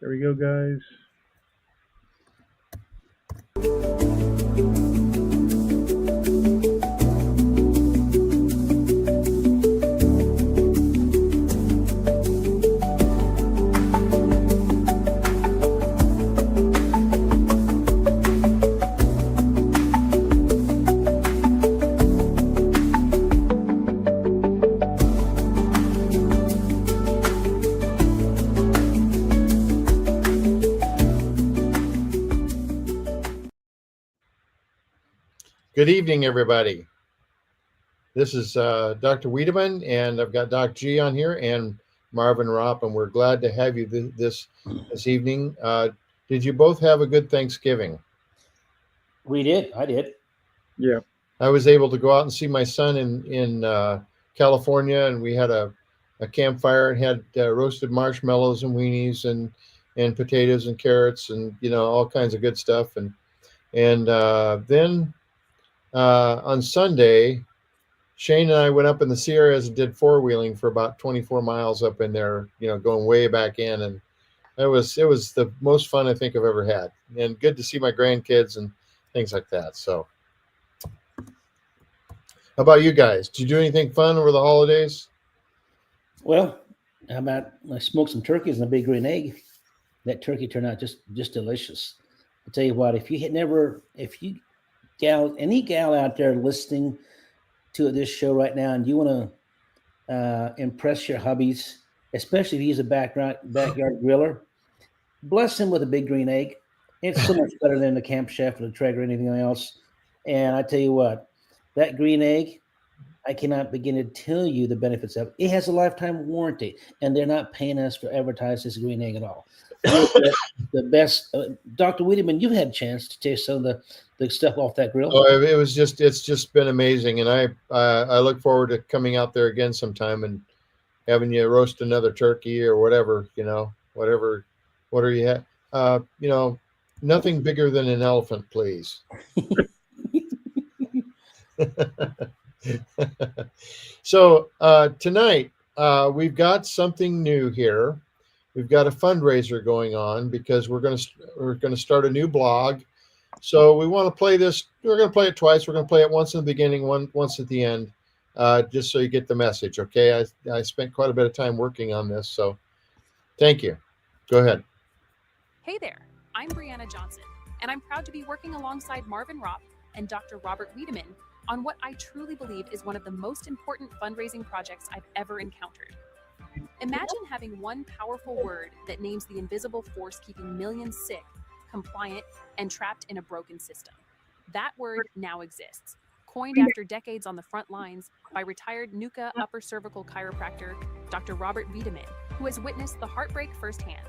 There we go, guys. Good evening, everybody. This is Dr. Wiedemann, and I've got Doc G on here and Marvin Ropp, and we're glad to have you this evening. Did you both have a good Thanksgiving? We did. I did. Yeah. I was able to go out and see my son in California, and we had a campfire and had roasted marshmallows and weenies and potatoes and carrots and all kinds of good stuff. And then on Sunday, Shane and I went up in the Sierras and did four-wheeling for about 24 miles up in there, going way back in. And it was the most fun I think I've ever had, and good to see my grandkids and things like that. So how about you guys? Did you do anything fun over the holidays? Well, how about I smoked some turkeys and a big green egg. That turkey turned out just delicious. I'll tell you what, if you any gal out there listening to this show right now and you want to impress your hubbies, especially if he's a backyard griller, bless him with a big green egg. It's so much better than the Camp Chef or the Traeger or anything else. And I tell you what, that green egg, I cannot begin to tell you the benefits of it. It has a lifetime warranty, and they're not paying us for advertising this green egg at all. The best, Dr. Wiedemann, you've had a chance to taste some of the stuff off that grill. Oh, it's just been amazing, and I look forward to coming out there again sometime and having you roast another turkey or whatever, whatever you have. Nothing bigger than an elephant, please. So tonight we've got something new here. We've got a fundraiser going on because we're going to start a new blog. So we want to play this. We're going to play it twice. We're going to play it once in the beginning, once at the end, just so you get the message. Okay. I spent quite a bit of time working on this, so thank you. Go ahead. Hey there, I'm Brianna Johnson, and I'm proud to be working alongside Marvin Ropp and Dr. Robert Wiedemann on what I truly believe is one of the most important fundraising projects I've ever encountered. Imagine having one powerful word that names the invisible force keeping millions sick, compliant, and trapped in a broken system. That word now exists, coined after decades on the front lines by retired NUCA upper cervical chiropractor Dr. Robert Wiedemann, who has witnessed the heartbreak firsthand.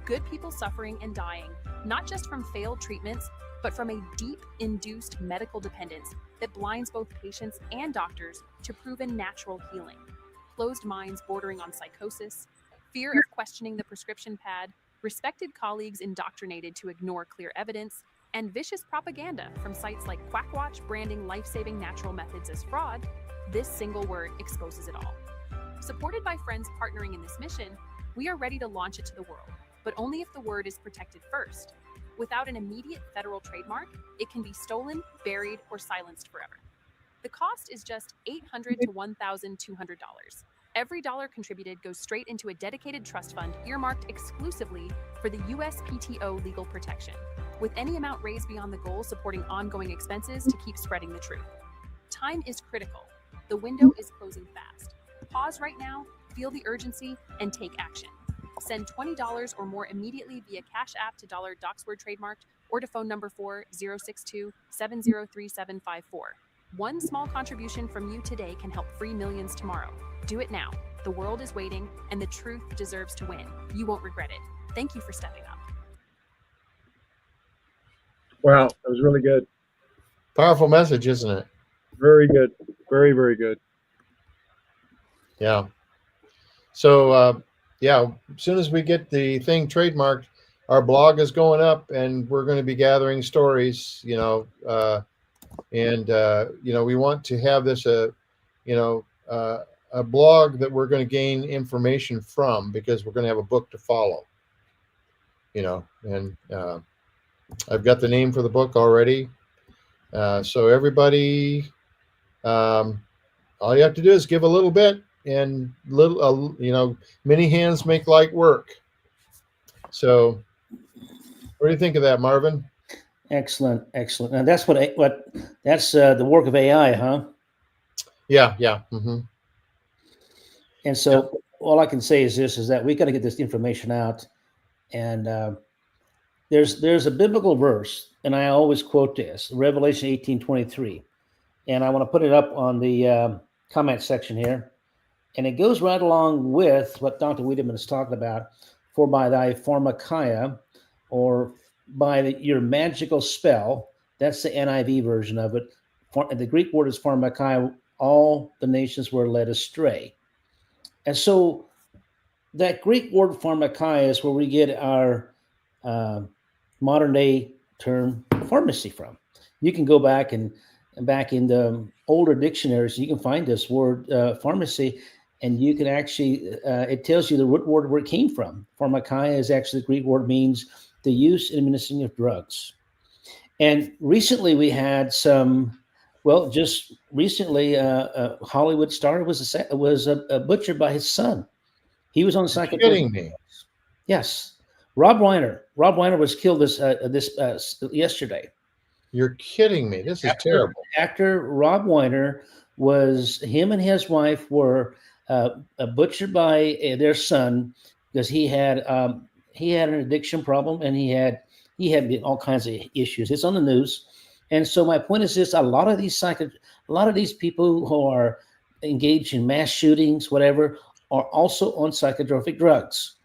Good people suffering and dying, not just from failed treatments, but from a deep induced medical dependence that blinds both patients and doctors to proven natural healing. Closed minds bordering on psychosis, fear of questioning the prescription pad, respected colleagues indoctrinated to ignore clear evidence, and vicious propaganda from sites like Quackwatch branding life-saving natural methods as fraud. This single word exposes it all. Supported by friends partnering in this mission, we are ready to launch it to the world, but only if the word is protected first. Without an immediate federal trademark, it can be stolen, buried, or silenced forever. The cost is just $800 to $1,200. Every dollar contributed goes straight into a dedicated trust fund earmarked exclusively for the USPTO legal protection, with any amount raised beyond the goal supporting ongoing expenses to keep spreading the truth. Time is critical. The window is closing fast. Pause right now, feel the urgency, and take action. Send $20 or more immediately via Cash App to $Docsword trademarked or to phone number 4062-703754. One small contribution from you today can help free millions tomorrow. Do it now. The world is waiting, and the truth deserves to win. You won't regret it. Thank you for stepping up. Wow, that was really good. Powerful message, isn't it? Very good. Very, very good. Yeah. So, yeah, as soon as we get the thing trademarked, our blog is going up, and we're going to be gathering stories, we want to have this, a blog that we're going to gain information from, because we're going to have a book to follow. and I've got the name for the book already. So everybody, all you have to do is give a little bit, and many hands make light work. So what do you think of that, Marvin? Excellent, excellent. Now that's what that's the work of AI, huh? Yeah, yeah. Mm-hmm. And so all I can say is this: is that we got to get this information out. And there's a biblical verse, and I always quote this, Revelation 18:23, and I want to put it up on the comment section here, and it goes right along with what Dr. Wiedemann is talking about. For by thy pharmakia, or by your magical spell, that's the NIV version of it. The Greek word is pharmakia. All the nations were led astray, and so that Greek word pharmakia is where we get our modern day term pharmacy from. You can go back and back in the older dictionaries, you can find this word pharmacy, and you can actually, it tells you the root word where it came from. Pharmakia is actually the Greek word, means the use and administering of drugs. And recently we had some, well, just recently, a Hollywood star was butchered by his son. He was on psychotropic. Kidding me? Yes, Rob Reiner. Rob Reiner was killed this yesterday. You're kidding me. This is terrible. Actor Rob Reiner him and his wife were butchered by their son because he had an addiction problem, and he had all kinds of issues. It's on the news. And so my point is this: a lot of these people who are engaged in mass shootings, whatever, are also on psychotropic drugs.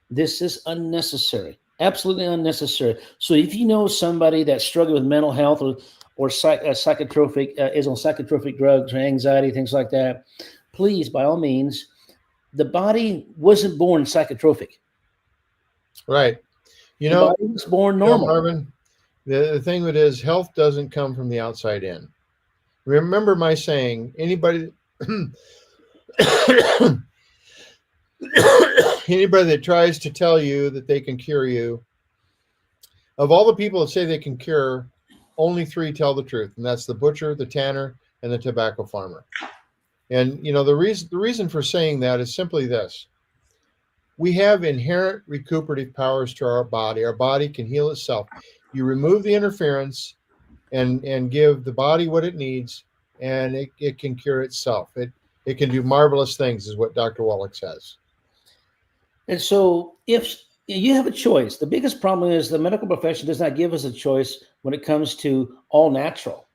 This is unnecessary, absolutely unnecessary. So if you know somebody that's struggling with mental health or psychotropic is on psychotropic drugs or anxiety, things like that, please, by all means, the body wasn't born psychotropic. Right. The body was born normal. Marvin, the thing with it is, health doesn't come from the outside in. Remember my saying, anybody that tries to tell you that they can cure you, of all the people that say they can cure, only 3 tell the truth, and that's the butcher, the tanner, and the tobacco farmer. And the reason for saying that is simply this: we have inherent recuperative powers to our body. Our body can heal itself. You remove the interference and give the body what it needs, and it can cure itself. It can do marvelous things, is what Dr. Wallach says. And so if you have a choice, the biggest problem is the medical profession does not give us a choice when it comes to all natural.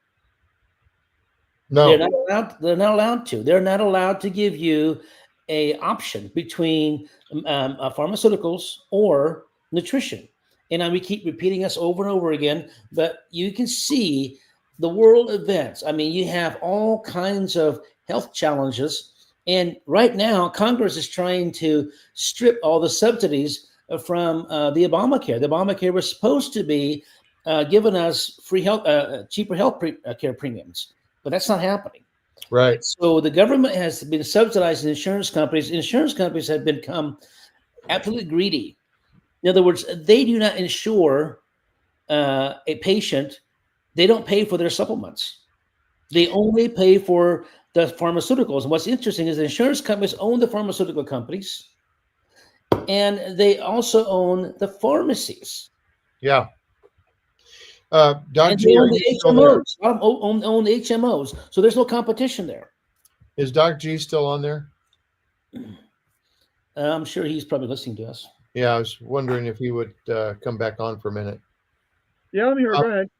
No, they're not allowed to. They're not allowed to give you a option between pharmaceuticals or nutrition. And we keep repeating this over and over again, but you can see the world events. I mean, you have all kinds of health challenges. And right now, Congress is trying to strip all the subsidies from the Obamacare. The Obamacare was supposed to be giving us free health, cheaper health care premiums, but that's not happening. Right. So the government has been subsidizing insurance companies. Insurance companies have become absolutely greedy. In other words, they do not insure a patient. They don't pay for their supplements. They only pay for the pharmaceuticals. And what's interesting is the insurance companies own the pharmaceutical companies, and they also own the pharmacies. Yeah. Doc G, own the HMOs. Own the HMOs. So there's no competition there. Is Doc G still on there? I'm sure he's probably listening to us. Yeah, I was wondering if he would come back on for a minute. Yeah, I'm here. Go ahead.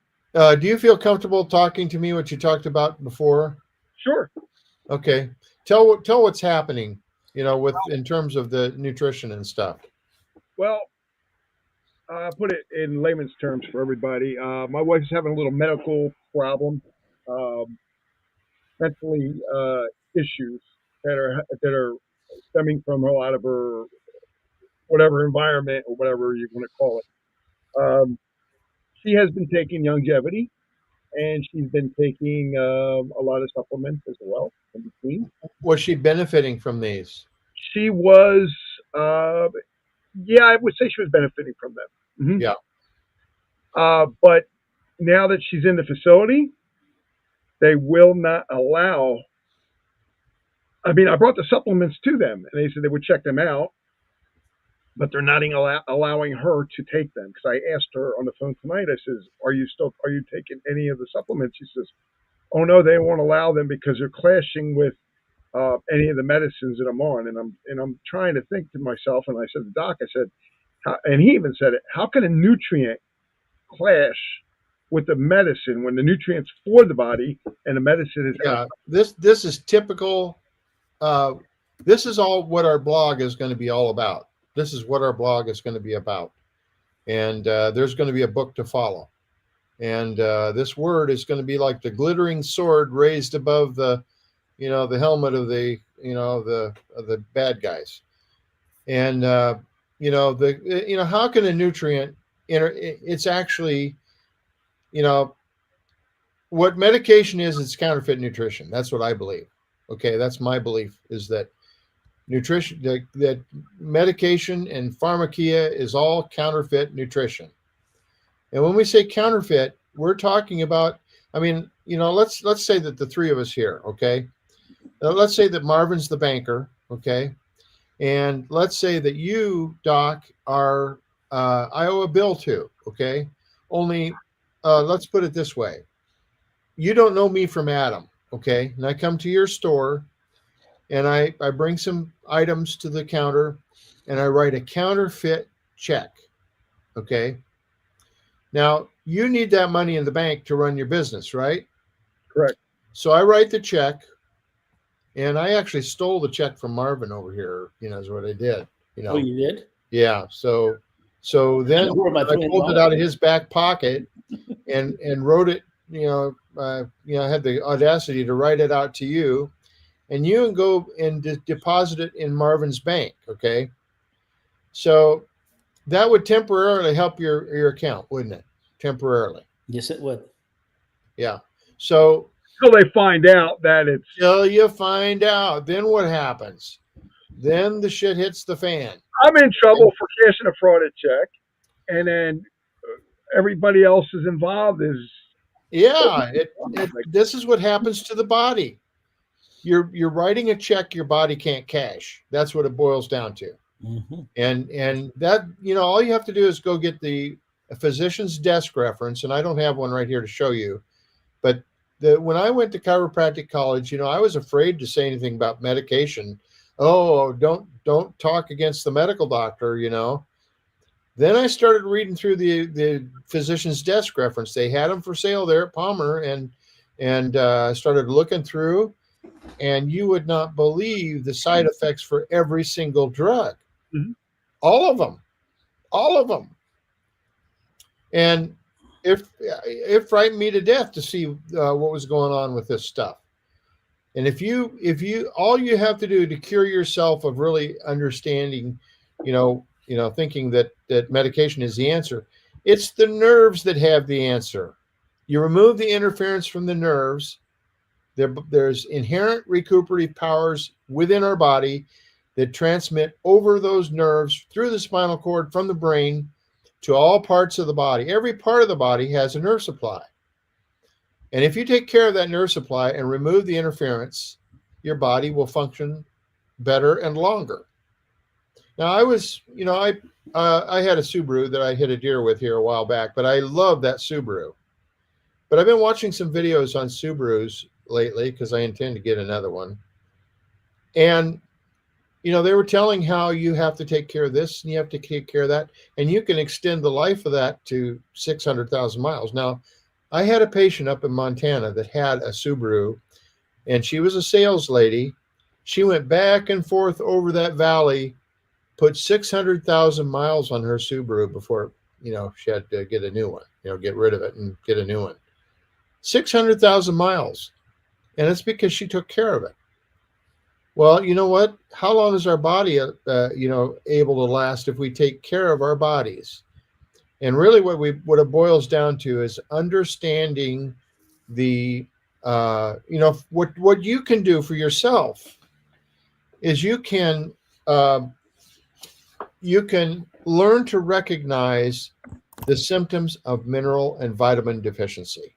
Do you feel comfortable talking to me what you talked about before? Sure. Okay. Tell what's happening, in terms of the nutrition and stuff. Well, put it in layman's terms for everybody. My wife's having a little medical problem, mentally issues that are stemming from a lot of her whatever environment or whatever you want to call it. She has been taking longevity, and she's been taking a lot of supplements as well in between. Was she benefiting from these? She was Yeah, I would say she was benefiting from them. Mhm. Yeah. But now that she's in the facility, they will not allow. I mean, I brought the supplements to them, and they said they would check them out, but they're not allowing her to take them. Because I asked her on the phone tonight. I says, are you taking any of the supplements?" She says, "Oh no, they won't allow them because they're clashing with any of the medicines that I'm on." And I'm trying to think to myself, and I said to Doc, I said, and he even said it. How can a nutrient clash with the medicine when the nutrients for the body and the medicine is Yeah. outside? This is typical. This is all what our blog is going to be all about. This is what our blog is going to be about. And there's going to be a book to follow. And this word is going to be like the glittering sword raised above the, the helmet of the, the bad guys. And how can a nutrient it's actually, what medication is, it's counterfeit nutrition. That's what I believe. Okay, that's my belief, is that nutrition, that medication and pharmakia is all counterfeit nutrition. And when we say counterfeit, we're talking about, I mean, let's say that the three of us here, okay? Now, let's say that Marvin's the banker, okay? And let's say that you, Doc, are I owe a bill to, okay? Only, let's put it this way. You don't know me from Adam, okay? And I come to your store and I bring some items to the counter and I write a counterfeit check, okay? Now, you need that money in the bank to run your business, right? Correct. So I write the check, and I actually stole the check from Marvin over here, is what I did. Oh, you did? Yeah. So then I pulled it out of his back pocket and wrote it, I had the audacity to write it out to you, and you can go and deposit it in Marvin's bank, okay? So that would temporarily help your account, wouldn't it? Temporarily. Yes, it would. Yeah. So Till they find out that it's. Till you find out. Then what happens? Then the shit hits the fan. I'm in trouble for cashing a frauded check, and then everybody else is involved is. Yeah. This is what happens to the body. You're writing a check your body can't cash. That's what it boils down to. Mm-hmm. And that, all you have to do is go get the physician's desk reference, and I don't have one right here to show you, but when I went to chiropractic college, I was afraid to say anything about medication. Oh, don't talk against the medical doctor, Then I started reading through the physician's desk reference. They had them for sale there at Palmer, and started looking through, and you would not believe the side effects for every single drug. Mm-hmm. All of them. And it frightened me to death to see what was going on with this stuff. And if you all you have to do to cure yourself of really understanding, thinking that medication is the answer, it's the nerves that have the answer. You remove the interference from the nerves. There's inherent recuperative powers within our body that transmit over those nerves through the spinal cord from the brain to all parts of the body. Every part of the body has a nerve supply. And if you take care of that nerve supply and remove the interference, your body will function better and longer. Now, I was, I had a Subaru that I hit a deer with here a while back, but I love that Subaru. But I've been watching some videos on Subarus lately because I intend to get another one. And they were telling how you have to take care of this and you have to take care of that, and you can extend the life of that to 600,000 miles. Now, I had a patient up in Montana that had a Subaru, and she was a sales lady. She went back and forth over that valley, put 600,000 miles on her Subaru before, she had to get a new one, get rid of it and get a new one. 600,000 miles. And it's because she took care of it. Well, you know what? How long is our body, able to last if we take care of our bodies? And really, what it boils down to is understanding the, what you can do for yourself is you can you can learn to recognize the symptoms of mineral and vitamin deficiency.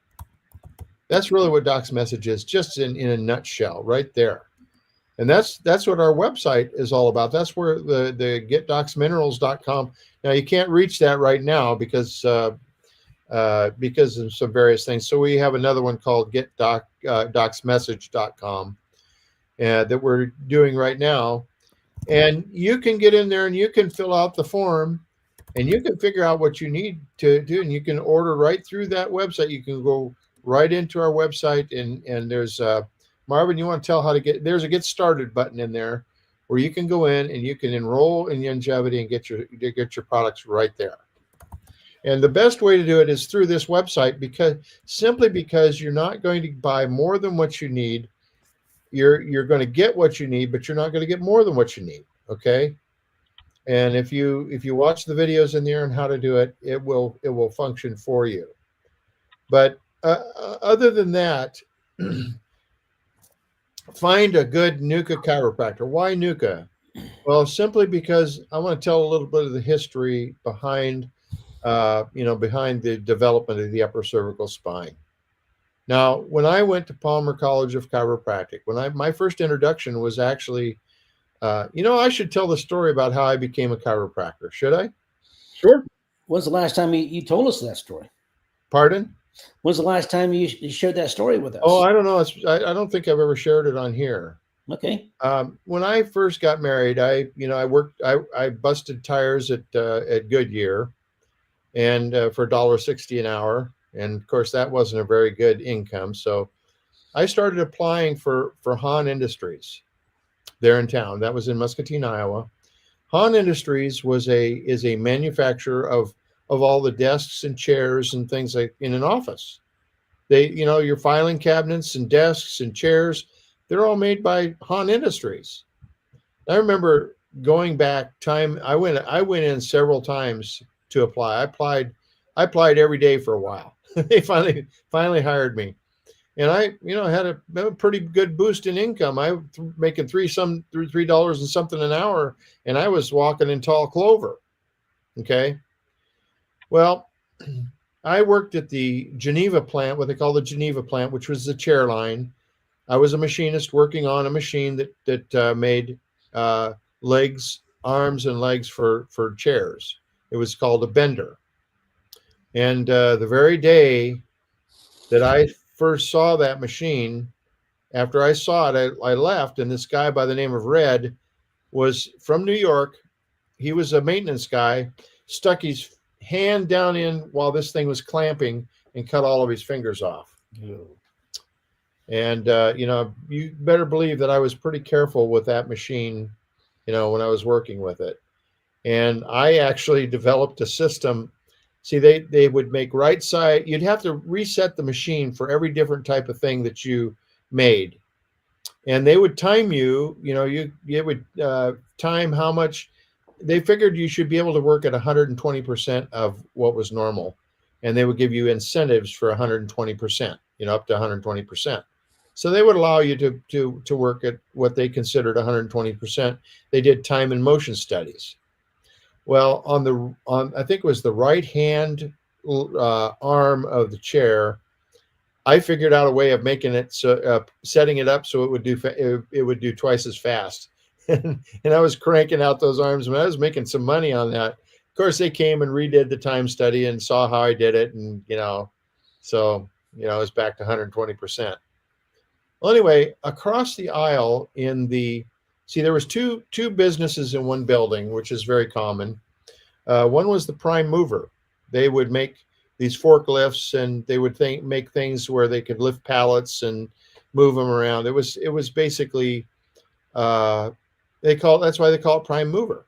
That's really what Doc's message is, just in a nutshell, right there. And that's what our website is all about. That's where the getdocsminerals.com. Now you can't reach that right now because of some various things. So we have another one called getdocsmessage.com that we're doing right now. And you can get in there and you can fill out the form and you can figure out what you need to do. And you can order right through that website. You can go right into our website and there's Marvin, you want to tell how to there's a get started button in there where you can go in and you can enroll in Youngevity and get your products right there. And the best way to do it is through this website, because you're not going to buy more than what you need. You're going to get what you need, but you're not going to get more than what you need. Okay. And if you watch the videos in there on how to do it, it will function for you. But other than that, find a good NUCA chiropractor. Why NUCA? Well, simply because I want to tell a little bit of the history behind the development of the upper cervical spine. Now, when I went to Palmer College of Chiropractic, my first introduction was actually, I should tell the story about how I became a chiropractor. Should I? Sure. When's the last time you told us that story? Pardon? When's the last time you shared that story with us? Oh, I don't know. I don't think I've ever shared it on here. Okay. When I first got married, I busted tires at Goodyear, and for $1.60 an hour. And of course, that wasn't a very good income. So I started applying for Hahn Industries there in town. That was in Muscatine, Iowa. Hahn Industries is a manufacturer of all the desks and chairs and things like in an office. Your filing cabinets and desks and chairs, they're all made by Hahn Industries. I remember going back time. I went in several times to apply. I applied every day for a while. They finally hired me, and I had a pretty good boost in income. I was making $3 and something an hour, and I was walking in tall clover. Okay, well, I worked at the Geneva plant, what they call the Geneva plant, which was the chair line. I was a machinist working on a machine that made arms and legs for chairs. It was called a bender. And the very day that I first saw that machine, after I saw it, I left. And this guy by the name of Red was from New York. He was a maintenance guy, stuck his hand down in while this thing was clamping and cut all of his fingers off. Ew. And, you better believe that I was pretty careful with that machine, when I was working with it. And I actually developed a system. See, they would make right side. You'd have to reset the machine for every different type of thing that you made. And they would time you, it would time how much. They figured you should be able to work at 120% of what was normal. And they would give you incentives for 120%, up to 120%. So they would allow you to work at what they considered 120%. They did time and motion studies. Well, I think it was the right hand arm of the chair, I figured out a way of making it setting it up so it would do twice as fast. And I was cranking out those arms, and I was making some money on that. Of course, they came and redid the time study and saw how I did it, and so it's back to 120%. Well, anyway, across the aisle there was two businesses in one building, which is very common. One was the prime mover. They would make these forklifts, and they would make things where they could lift pallets and move them around. It was basically that's why they call it prime mover.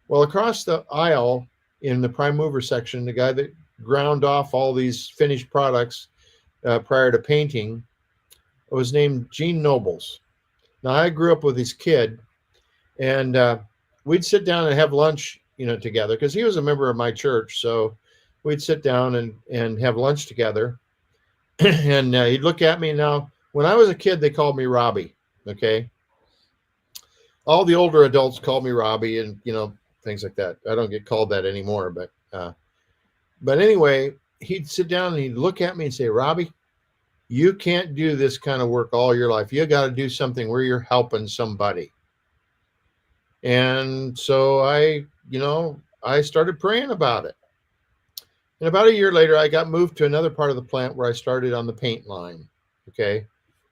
Well, across the aisle in the prime mover section, the guy that ground off all these finished products prior to painting was named Gene Nobles. Now, I grew up with this kid, and we'd sit down and have lunch, together, because he was a member of my church. So we'd sit down and have lunch together. And he'd look at me. Now, when I was a kid, they called me Robbie. Okay. All the older adults called me Robbie, and things like that. I don't get called that anymore, but anyway, he'd sit down and he'd look at me and say, Robbie, you can't do this kind of work all your life. You got to do something where you're helping somebody. And so I started praying about it. And about a year later, I got moved to another part of the plant where I started on the paint line. Okay.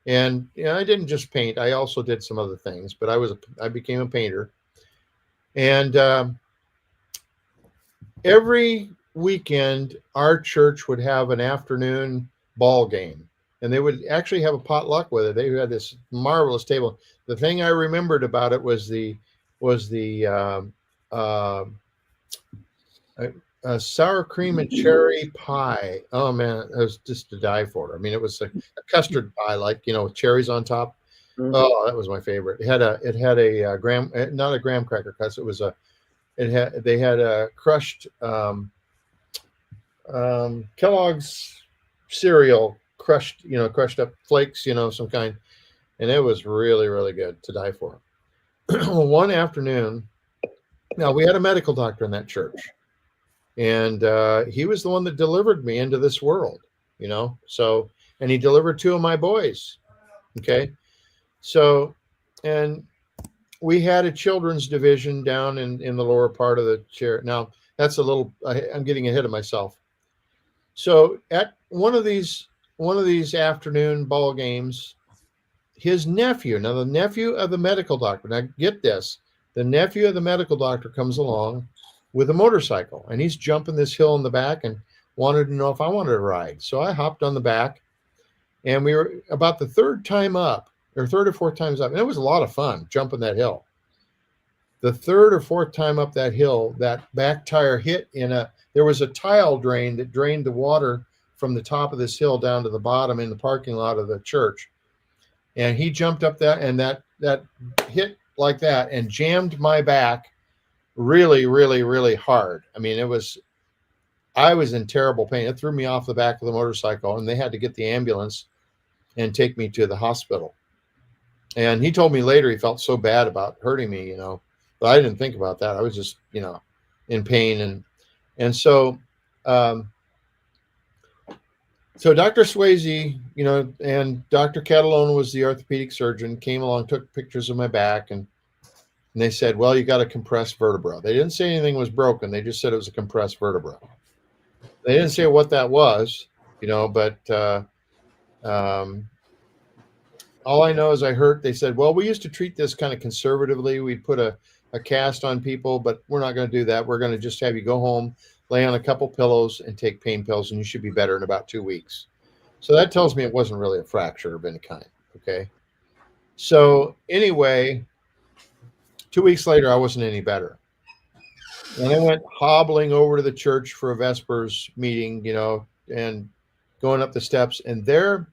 And I didn't just paint. I also did some other things, but I became a painter. And every weekend, our church would have an afternoon ball game. And they would actually have a potluck with it. They had this marvelous table. The thing I remembered about it was the sour cream and cherry pie. Oh man, it was just to die for. I mean, it was a custard pie, like with cherries on top. Mhm. Oh, that was my favorite. It had a graham, not a graham cracker cuts. They had a crushed Kellogg's cereal, crushed up flakes, some kind, and it was really, really good to die for. One afternoon, now we had a medical doctor in that church. And he was the one that delivered me into this world, So, and he delivered two of my boys. Okay. So, and we had a children's division down in the lower part of the chair. Now, that's I'm getting ahead of myself. So, at one of these afternoon ball games, his nephew, now the nephew of the medical doctor, now get this, the nephew of the medical doctor comes along with a motorcycle, and he's jumping this hill in the back and wanted to know if I wanted to ride. So I hopped on the back, and we were about the third or fourth times up, and it was a lot of fun jumping that hill. The third or fourth time up that hill, that back tire hit there was a tile drain that drained the water from the top of this hill down to the bottom in the parking lot of the church. And he jumped up that, and that hit like that and jammed my back really, really, really hard. I mean, I was in terrible pain. It threw me off the back of the motorcycle, and they had to get the ambulance and take me to the hospital. And he told me later he felt so bad about hurting me, but I didn't think about that. I was just, in pain. And so, so Dr. Swayze, and Dr. Catalone was the orthopedic surgeon, came along, took pictures of my back, and they said, well, you got a compressed vertebra. They didn't say anything was broken. They just said it was a compressed vertebra. They didn't say what that was, but all I know is they said, well, we used to treat this kind of conservatively. We'd put a cast on people, but we're not going to do that. We're going to just have you go home, lay on a couple pillows, and take pain pills, and you should be better in about 2 weeks. So that tells me it wasn't really a fracture of any kind. Okay. So anyway, 2 weeks later, I wasn't any better. And I went hobbling over to the church for a Vespers meeting, and going up the steps. And there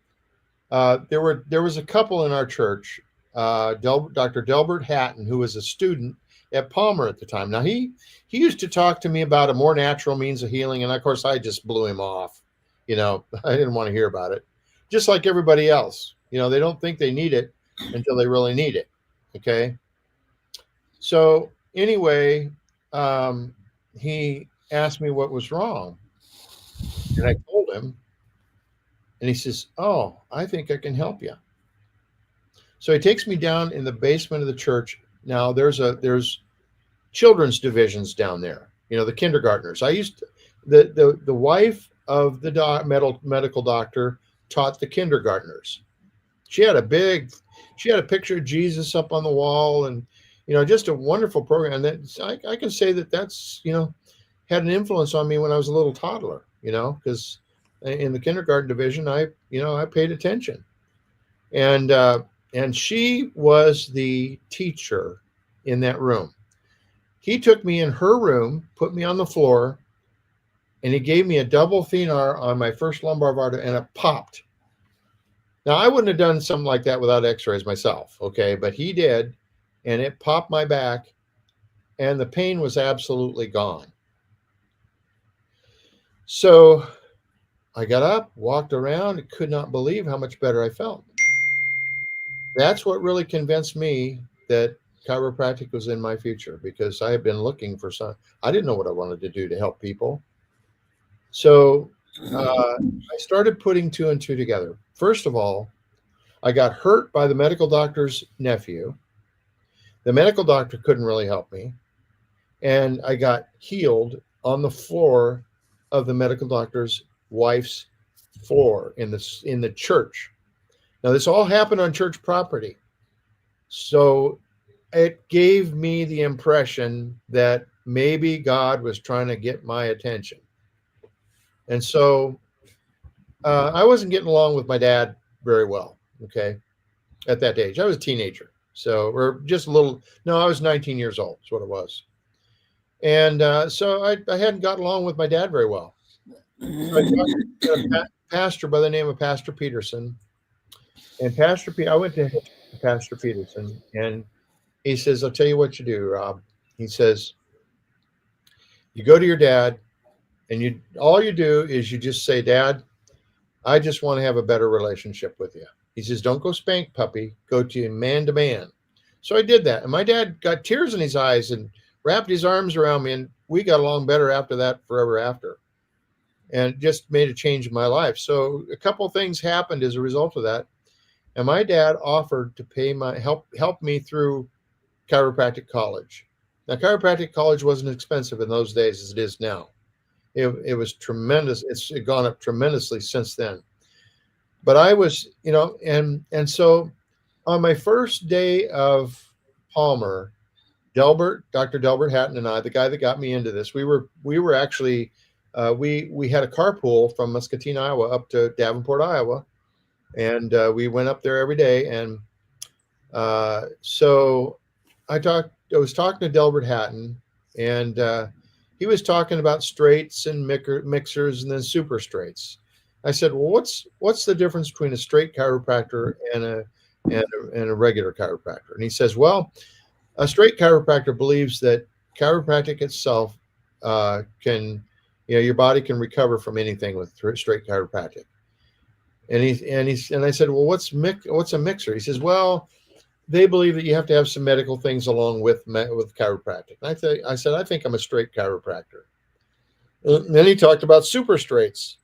was a couple in our church, Dr. Delbert Hatton, who was a student at Palmer at the time. Now, he used to talk to me about a more natural means of healing. And of course, I just blew him off. I didn't want to hear about it. Just like everybody else, they don't think they need it until they really need it. Okay. So anyway, he asked me what was wrong, and I told him, and he says, oh, I think I can help you. So he takes me down in the basement of the church. Now there's children's divisions down there, the kindergartners. The wife of the medical doctor taught the kindergartners. She had a picture of Jesus up on the wall, and just a wonderful program. That I can say that's had an influence on me when I was a little toddler. Because in the kindergarten division, I paid attention, and she was the teacher in that room. He took me in her room, put me on the floor, and he gave me a double thenar on my first lumbar vertebra, and it popped. Now, I wouldn't have done something like that without x-rays myself, okay? But he did, and it popped my back, and the pain was absolutely gone. So I got up, walked around, and could not believe how much better I felt. That's what really convinced me that chiropractic was in my future because I had been looking for some. I didn't know what I wanted to do to help people. So I started putting two and two together. First of all, I got hurt by the medical doctor's nephew. The medical doctor couldn't really help me. And I got healed on the floor of the medical doctor's wife's floor in the church. Now, this all happened on church property. So it gave me the impression that maybe God was trying to get my attention. And so I wasn't getting along with my dad very well, okay, at that age. I was a teenager. So, or just a little, no, I was 19 years old, is what it was. And so I hadn't gotten along with my dad very well. So I talked to a pastor by the name of Pastor Peterson. And I went to Pastor Peterson, and he says, I'll tell you what you do, Rob. He says, you go to your dad, and all you do is you just say, Dad, I just want to have a better relationship with you. He says, don't go spank puppy, go to man. So I did that. And my dad got tears in his eyes and wrapped his arms around me. And we got along better after that, forever after. And it just made a change in my life. So a couple of things happened as a result of that. And my dad offered to pay help me through chiropractic college. Now, chiropractic college wasn't expensive in those days as it is now. It was tremendous. It's gone up tremendously since then. But I was, and so on my first day of Palmer, Dr. Delbert Hatton and I, the guy that got me into this, we were actually, we had a carpool from Muscatine, Iowa up to Davenport, Iowa. And we went up there every day. And so I was talking to Delbert Hatton, and he was talking about straights and mixers and then super straights. I said, well, what's the difference between a straight chiropractor and a regular chiropractor? And he says, well, a straight chiropractor believes that chiropractic itself can, your body can recover from anything with straight chiropractic. And I said, well, what's a mixer? He says, well, they believe that you have to have some medical things along with chiropractic. And I said, I think I'm a straight chiropractor. And then he talked about super straights,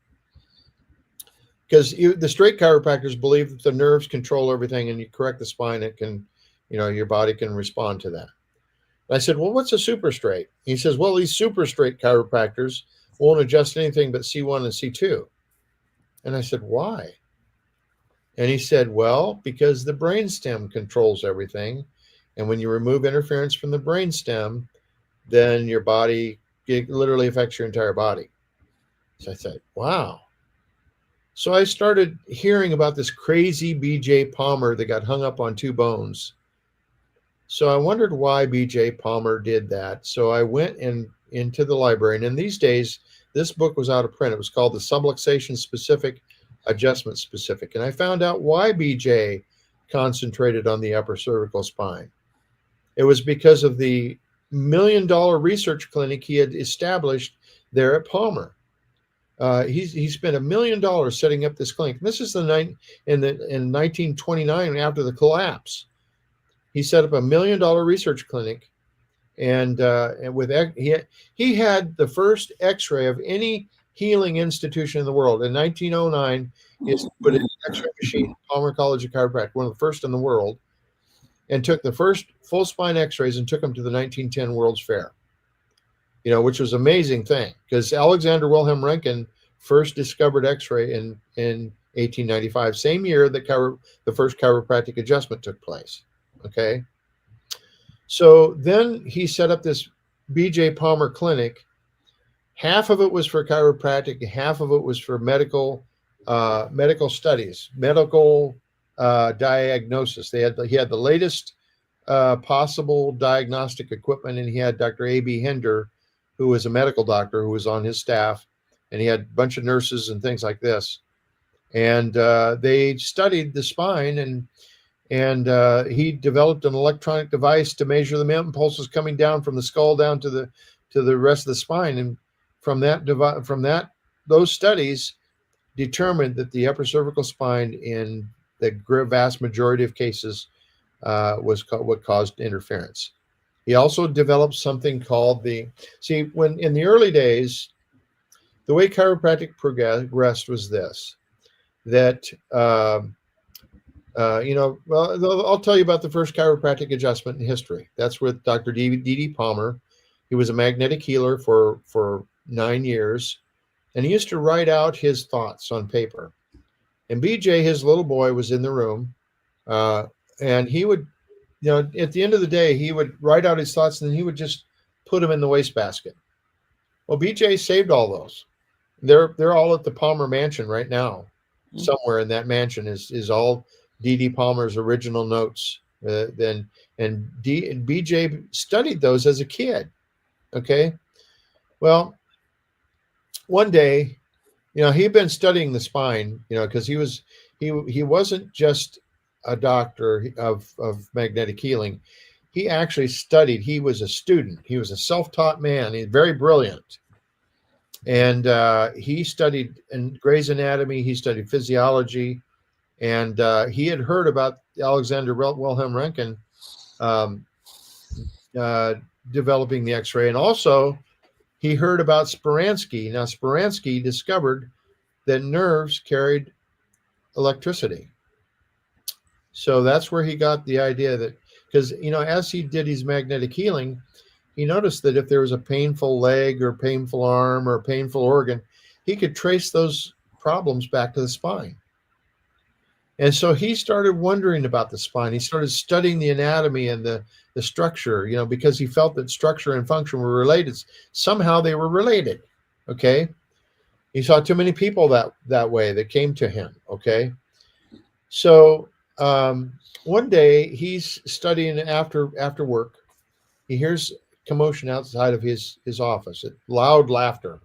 because the straight chiropractors believe that the nerves control everything, and you correct the spine, it can, your body can respond to that. And I said, well, what's a super straight? He says, well, these super straight chiropractors won't adjust anything but C1 and C2. And I said, why? And he said, well, because the brainstem controls everything. And when you remove interference from the brainstem, then your body, it literally affects your entire body. So I said, wow. So I started hearing about this crazy B.J. Palmer that got hung up on two bones. So I wondered why B.J. Palmer did that. So I went into the library. And in these days, this book was out of print. It was called The Subluxation Specific, Adjustment Specific. And I found out why BJ concentrated on the upper cervical spine. It was because of the $1 million research clinic he had established there at Palmer. He spent $1 million setting up this clinic. And this is in 1929, after the collapse. He set up $1 million research clinic. And he had the first X-ray of any healing institution in the world. In 1909, he put an X-ray machine in Palmer College of Chiropractic, one of the first in the world, and took the first full spine X-rays and took them to the 1910 World's Fair. Which was an amazing thing, because Alexander Wilhelm Röntgen first discovered X-ray in 1895, same year that the first chiropractic adjustment took place. Okay. So then he set up this B.J. Palmer clinic. Half of it was for chiropractic, half of it was for medical studies, medical diagnosis. He had the latest possible diagnostic equipment, and he had Dr. A.B. Hinder, who was a medical doctor who was on his staff, and he had a bunch of nurses and things like this. And they studied the spine, and he developed an electronic device to measure the impulses coming down from the skull down to the rest of the spine. And from those studies determined that the upper cervical spine, in the vast majority of cases, was what caused interference. He also developed something called when in the early days, the way chiropractic progressed was this, that, well, I'll tell you about the first chiropractic adjustment in history. That's with Dr. D.D. Palmer. He was a magnetic healer for 9 years, and he used to write out his thoughts on paper. And BJ, his little boy, was in the room, and he would, at the end of the day, he would write out his thoughts, and then he would just put them in the wastebasket. Well, BJ saved all those. They're all at the Palmer Mansion right now. Somewhere in that mansion is all D.D. Palmer's original notes. And BJ studied those as a kid. Okay. Well, one day, he'd been studying the spine, because he wasn't just a doctor of magnetic healing. He actually studied. He was a student. He was a self-taught man. He's very brilliant. And he studied in Gray's Anatomy. He studied physiology. And he had heard about Alexander Wilhelm Röntgen developing the X-ray. And also, he heard about Speransky. Now, Speransky discovered that nerves carried electricity. So that's where he got the idea that, because, as he did his magnetic healing, he noticed that if there was a painful leg or painful arm or a painful organ, he could trace those problems back to the spine. And so he started wondering about the spine. He started studying the anatomy and the structure, because he felt that structure and function were related. Somehow they were related. Okay. He saw too many people that way that came to him. Okay. So one day he's studying after work. He hears commotion outside of his office, loud laughter.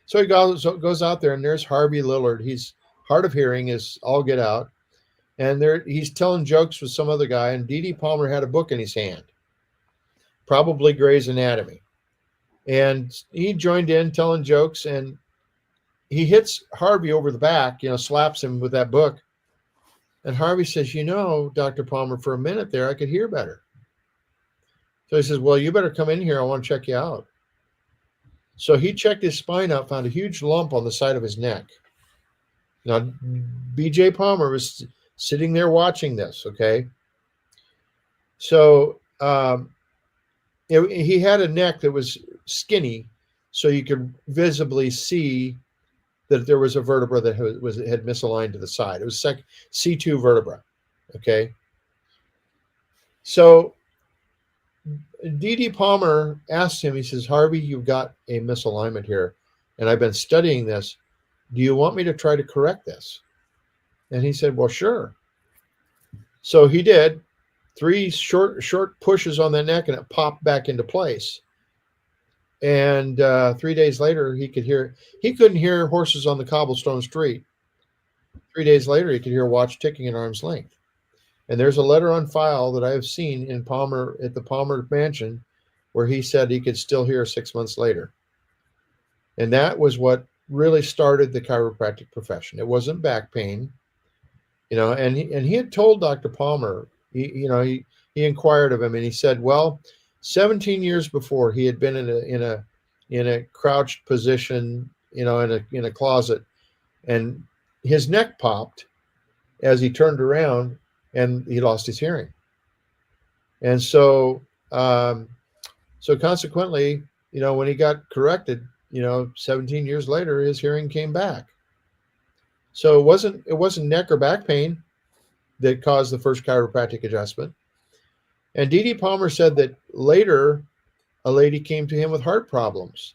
So he goes out there, and there's Harvey Lillard. He's hard of hearing, is all get out. And he's telling jokes with some other guy, and D.D. Palmer had a book in his hand, probably Gray's Anatomy. And he joined in telling jokes, and he hits Harvey over the back, slaps him with that book. And Harvey says, Dr. Palmer, for a minute there, I could hear better. So he says, well, you better come in here. I want to check you out. So he checked his spine out, found a huge lump on the side of his neck. Now, B.J. Palmer was sitting there watching this, okay? So he had a neck that was skinny, so you could visibly see that there was a vertebra that had misaligned to the side. It was C2 vertebra, okay? So D.D. Palmer asked him, he says, Harvey, you've got a misalignment here, and I've been studying this. Do you want me to try to correct this? And he said, well, sure. So he did 3 short pushes on the neck, and it popped back into place. And 3 days later, he couldn't hear horses on the cobblestone street. 3 days later, he could hear a watch ticking at arm's length. And there's a letter on file that I have seen at the Palmer Mansion, where he said he could still hear 6 months later. And that was what really started the chiropractic profession. It wasn't back pain, and he had told Dr. Palmer, he inquired of him, and he said, well, 17 years before, he had been in a crouched position, in a closet, and his neck popped as he turned around, and he lost his hearing. And so consequently, when he got corrected, 17 years later, his hearing came back. So it wasn't neck or back pain that caused the first chiropractic adjustment. And D.D. Palmer said that later, a lady came to him with heart problems.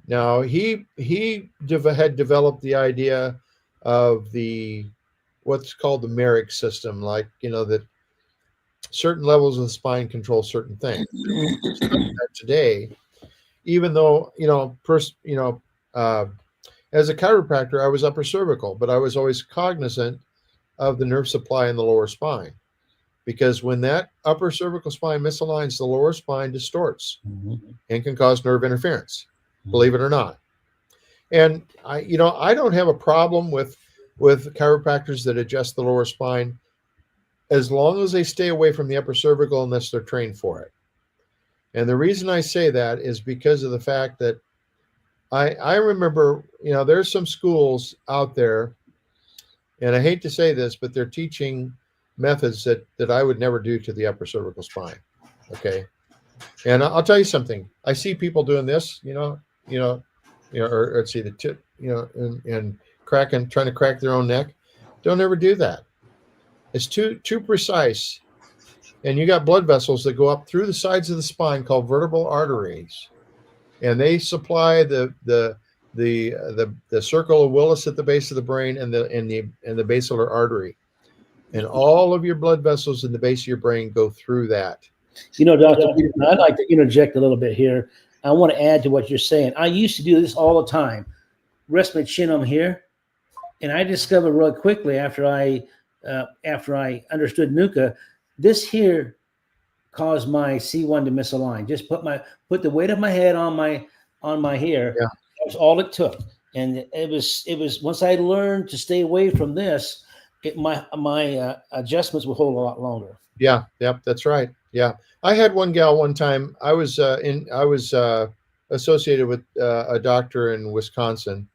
Now, he had developed the idea of what's called the Merrick system, like, that certain levels of the spine control certain things. Today, even though, as a chiropractor, I was upper cervical, but I was always cognizant of the nerve supply in the lower spine, because when that upper cervical spine misaligns, the lower spine distorts and can cause nerve interference, believe it or not. And I don't have a problem with chiropractors that adjust the lower spine as long as they stay away from the upper cervical unless they're trained for it. And the reason I say that is because of the fact that I remember, there's some schools out there, and I hate to say this, but they're teaching methods that I would never do to the upper cervical spine. Okay. And I'll tell you something. I see people doing this, or let's see the tip, and trying to crack their own neck. Don't ever do that. It's too precise. And you got blood vessels that go up through the sides of the spine called vertebral arteries, and they supply the circle of Willis at the base of the brain and the basilar artery, and all of your blood vessels in the base of your brain go through that. Dr. Peterson, I'd like to interject a little bit here. I want to add to what you're saying. I used to do this all the time. Rest my chin on here, and I discovered real quickly after I understood NUCA, this here caused my C1 to misalign. Just put the weight of my head on my hair. Yeah. That's all it took. And it was once I learned to stay away from this, my adjustments will hold a lot longer. Yeah. Yep. That's right. Yeah. I had one gal one time. I was associated with a doctor in Wisconsin,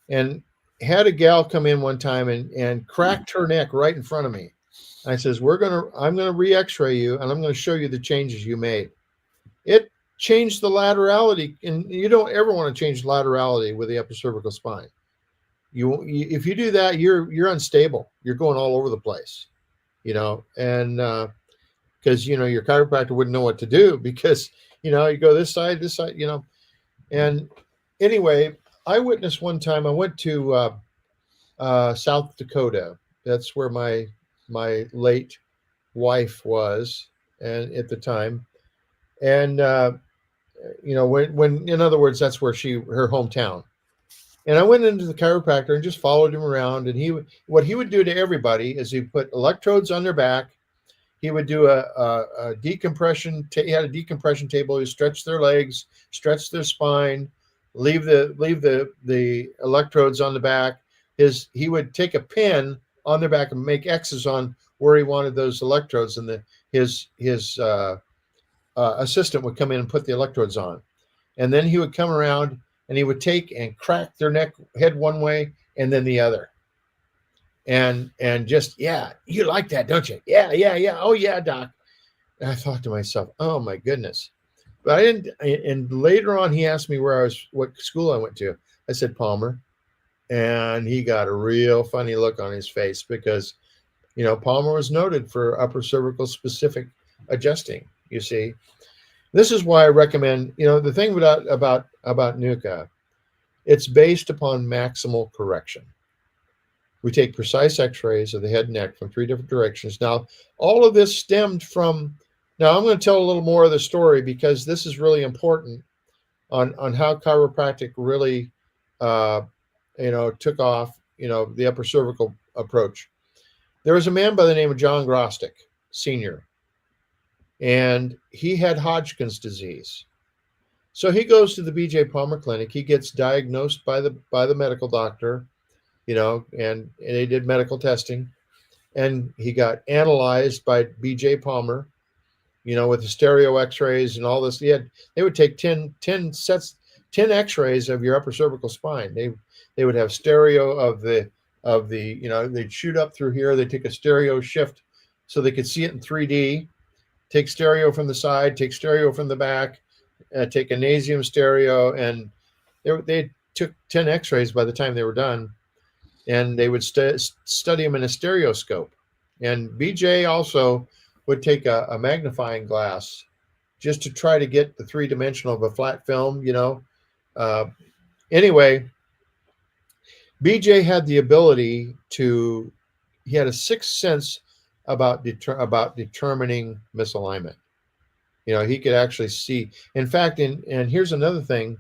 and had a gal come in one time and cracked her neck right in front of me. I says, I'm gonna re-X-ray you, and I'm gonna show you the changes you made. It changed the laterality, and you don't ever want to change laterality with the upper cervical spine. If you do that, you're unstable. You're going all over the place, and because your chiropractor wouldn't know what to do, because you go this side, and anyway, I witnessed one time. I went to South Dakota. That's where my late wife was, and at the time, and when in other words, that's where her hometown. And I went into the chiropractor and just followed him around. And what he would do to everybody is he put electrodes on their back. He would do a decompression. He had a decompression table. He stretched their legs, stretched their spine, leave the electrodes on the back. He would take a pin on their back and make X's on where he wanted those electrodes, and his assistant would come in and put the electrodes on, and then he would come around and he would take and crack their head one way and then the other, and just, yeah, you like that, don't you? Yeah. Oh yeah, doc. And I thought to myself, oh my goodness. But I didn't. And later on, he asked me what school I went to. I said Palmer. And he got a real funny look on his face, because, Palmer was noted for upper cervical specific adjusting. You see, this is why I recommend, the thing about NUCA, it's based upon maximal correction. We take precise X-rays of the head and neck from 3 different directions. Now, all of this stemmed from. Now, I'm going to tell a little more of the story, because this is really important on how chiropractic really. Took off, the upper cervical approach. There was a man by the name of John Grostick, Sr., and he had Hodgkin's disease. So he goes to the B.J. Palmer Clinic. He gets diagnosed by the medical doctor, and they did medical testing, and he got analyzed by B.J. Palmer, with the stereo X-rays and all this. They would take 10 X-rays of your upper cervical spine. They would have stereo of the they'd shoot up through here. They take a stereo shift so they could see it in 3D, take stereo from the side, take stereo from the back, take a nasium stereo, and they took 10 X-rays by the time they were done, and they would study them in a stereoscope. And BJ also would take a magnifying glass just to try to get the 3-dimensional of a flat film, Anyway, BJ had the ability he had a sixth sense about determining misalignment. He could actually see. In fact, and here's another thing,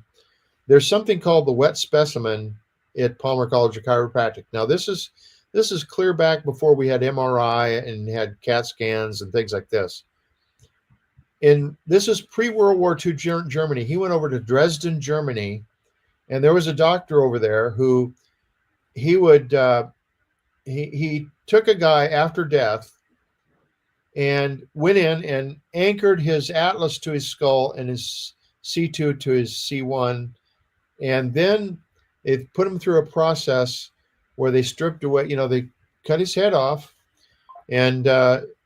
there's something called the wet specimen at Palmer College of Chiropractic. Now, this is clear back before we had MRI and had CAT scans and things like this. And this is pre-World War II Germany. He went over to Dresden, Germany, and there was a doctor over there who he took a guy after death and went in and anchored his Atlas to his skull and his C2 to his C1. And then they put him through a process where they stripped away, they cut his head off and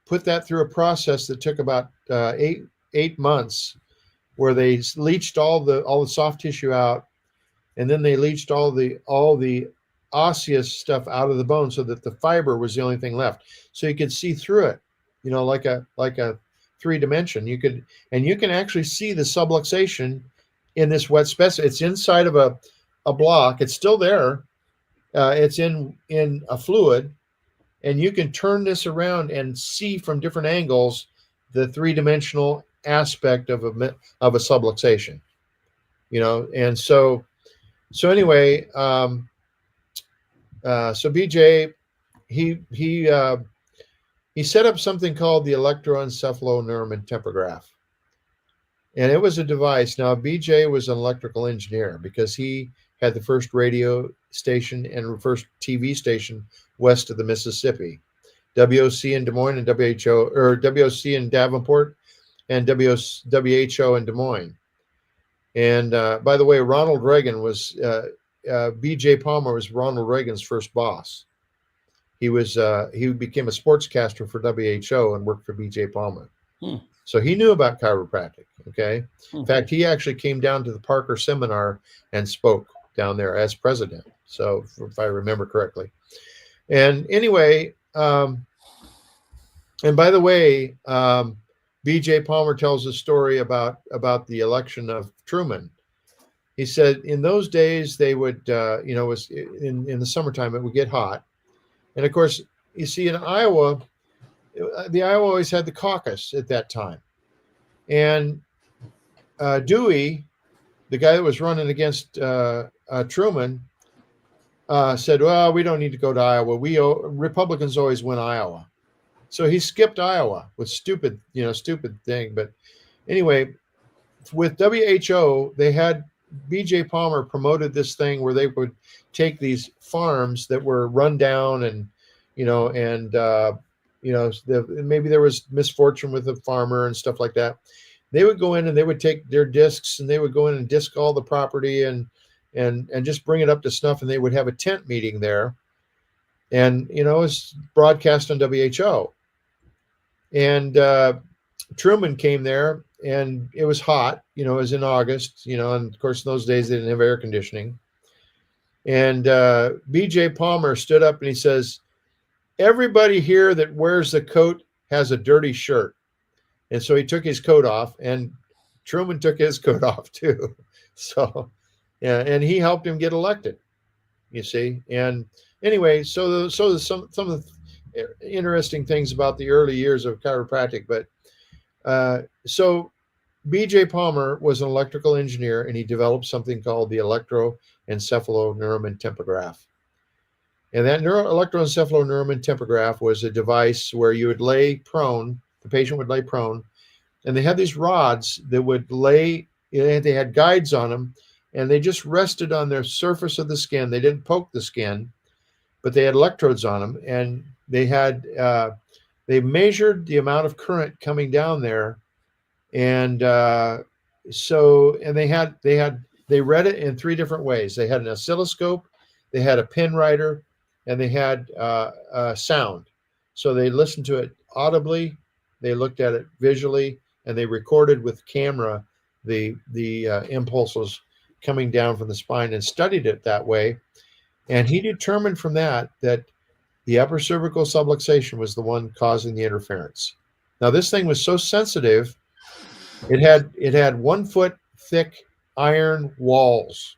put that through a process that took about 8 months, where they leached all the soft tissue out, and then they leached all the osseous stuff out of the bone, so that the fiber was the only thing left. So you could see through it, like a 3-dimension. You can actually see the subluxation in this wet specimen. It's inside of a block. It's still there. It's in a fluid, and you can turn this around and see from different angles the 3-dimensional aspect of a subluxation. And so anyway, so BJ, he set up something called the electroencephaloneuromentograph. And it was a device. Now, BJ was an electrical engineer because he had the first radio station and first TV station west of the Mississippi. WOC in Des Moines and WOC in Davenport and WHO in Des Moines. And by the way, Ronald Reagan was, BJ Palmer was Ronald Reagan's first boss. He became a sportscaster for WHO and worked for BJ Palmer. So he knew about chiropractic. Okay. In fact, he actually came down to the Parker seminar and spoke down there as president. So if I remember correctly. And anyway, and by the way, BJ Palmer tells a story about the election of Truman. He said in those days they would, it was in the summertime, it would get hot. And of course, you see in Iowa, the Iowa always had the caucus at that time. And Dewey, the guy that was running against Truman, said, well, we don't need to go to Iowa. Republicans always win Iowa. So he skipped Iowa with stupid thing. But anyway, with WHO, they had BJ Palmer promoted this thing where they would take these farms that were run down and, maybe there was misfortune with the farmer and stuff like that. They would go in and they would take their discs and they would go in and disc all the property and just bring it up to snuff. And they would have a tent meeting there. And, it was broadcast on WHO. And Truman came there and it was hot, it was in August, and of course in those days they didn't have air conditioning. And BJ Palmer stood up and he says, everybody here that wears the coat has a dirty shirt. And so he took his coat off, and Truman took his coat off too. So, yeah, and he helped him get elected, you see. And anyway, so some of the interesting things about the early years of chiropractic. But so BJ Palmer was an electrical engineer, and he developed something called the electroencephaloneuromentograph. And that electroencephaloneuromentograph was a device where you would lay prone, the patient would lay prone, and they had these rods that would lay, they had guides on them, and they just rested on the surface of the skin. They didn't poke the skin, but they had electrodes on them, and they measured the amount of current coming down there. And they read it in 3 different ways. They had an oscilloscope, they had a pen writer, and they had sound. So they listened to it audibly, they looked at it visually, and they recorded with camera the impulses coming down from the spine and studied it that way. And he determined from that the upper cervical subluxation was the one causing the interference. Now, this thing was so sensitive, it had 1 foot thick iron walls.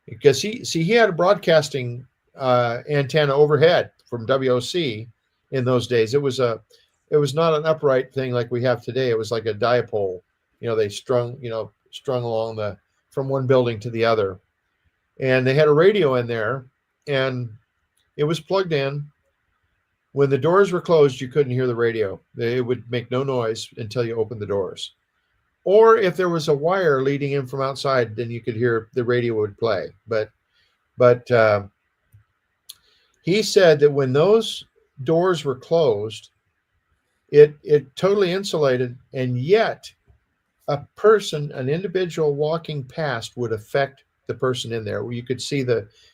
Because he had a broadcasting antenna overhead from WOC in those days. It was not an upright thing like we have today. It was like a dipole. They strung along from one building to the other. And they had a radio in there, and it was plugged in. When the doors were closed, you couldn't hear the radio. It would make no noise until you opened the doors. Or if there was a wire leading in from outside, then you could hear the radio would play. But he said that when those doors were closed, it totally insulated, and yet an individual walking past would affect the person in there. You could see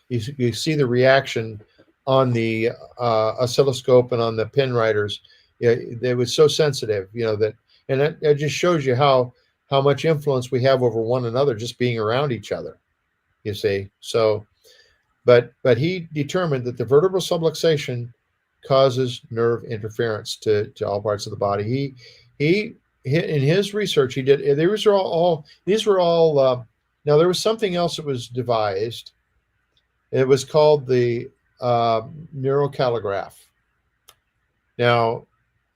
you see the reaction on the oscilloscope and on the pin writers. Yeah, they was so sensitive, and that just shows you how much influence we have over one another just being around each other. You see, so but he determined that the vertebral subluxation causes nerve interference to all parts of the body. He in his research he did. These were all these were all. Now there was something else that was devised. It was called the neurocalligraph. Now,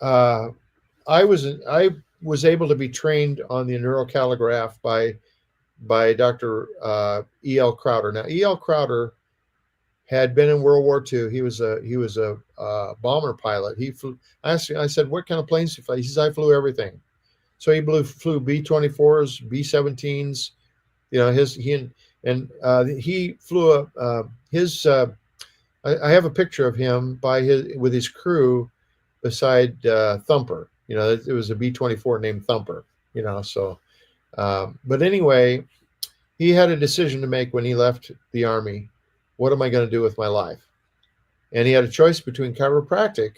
I was able to be trained on the neurocalligraph by Dr. E.L. Crowder. Now, E.L. Crowder had been in World War II. He was a bomber pilot. He flew. I said, "What kind of planes do you fly?" He says, "I flew everything." So he flew B-24s, B-17s. He flew his. I have a picture of him with his crew beside Thumper. It was a B-24 named Thumper. So. But anyway, he had a decision to make when he left the Army. What am I going to do with my life? And he had a choice between chiropractic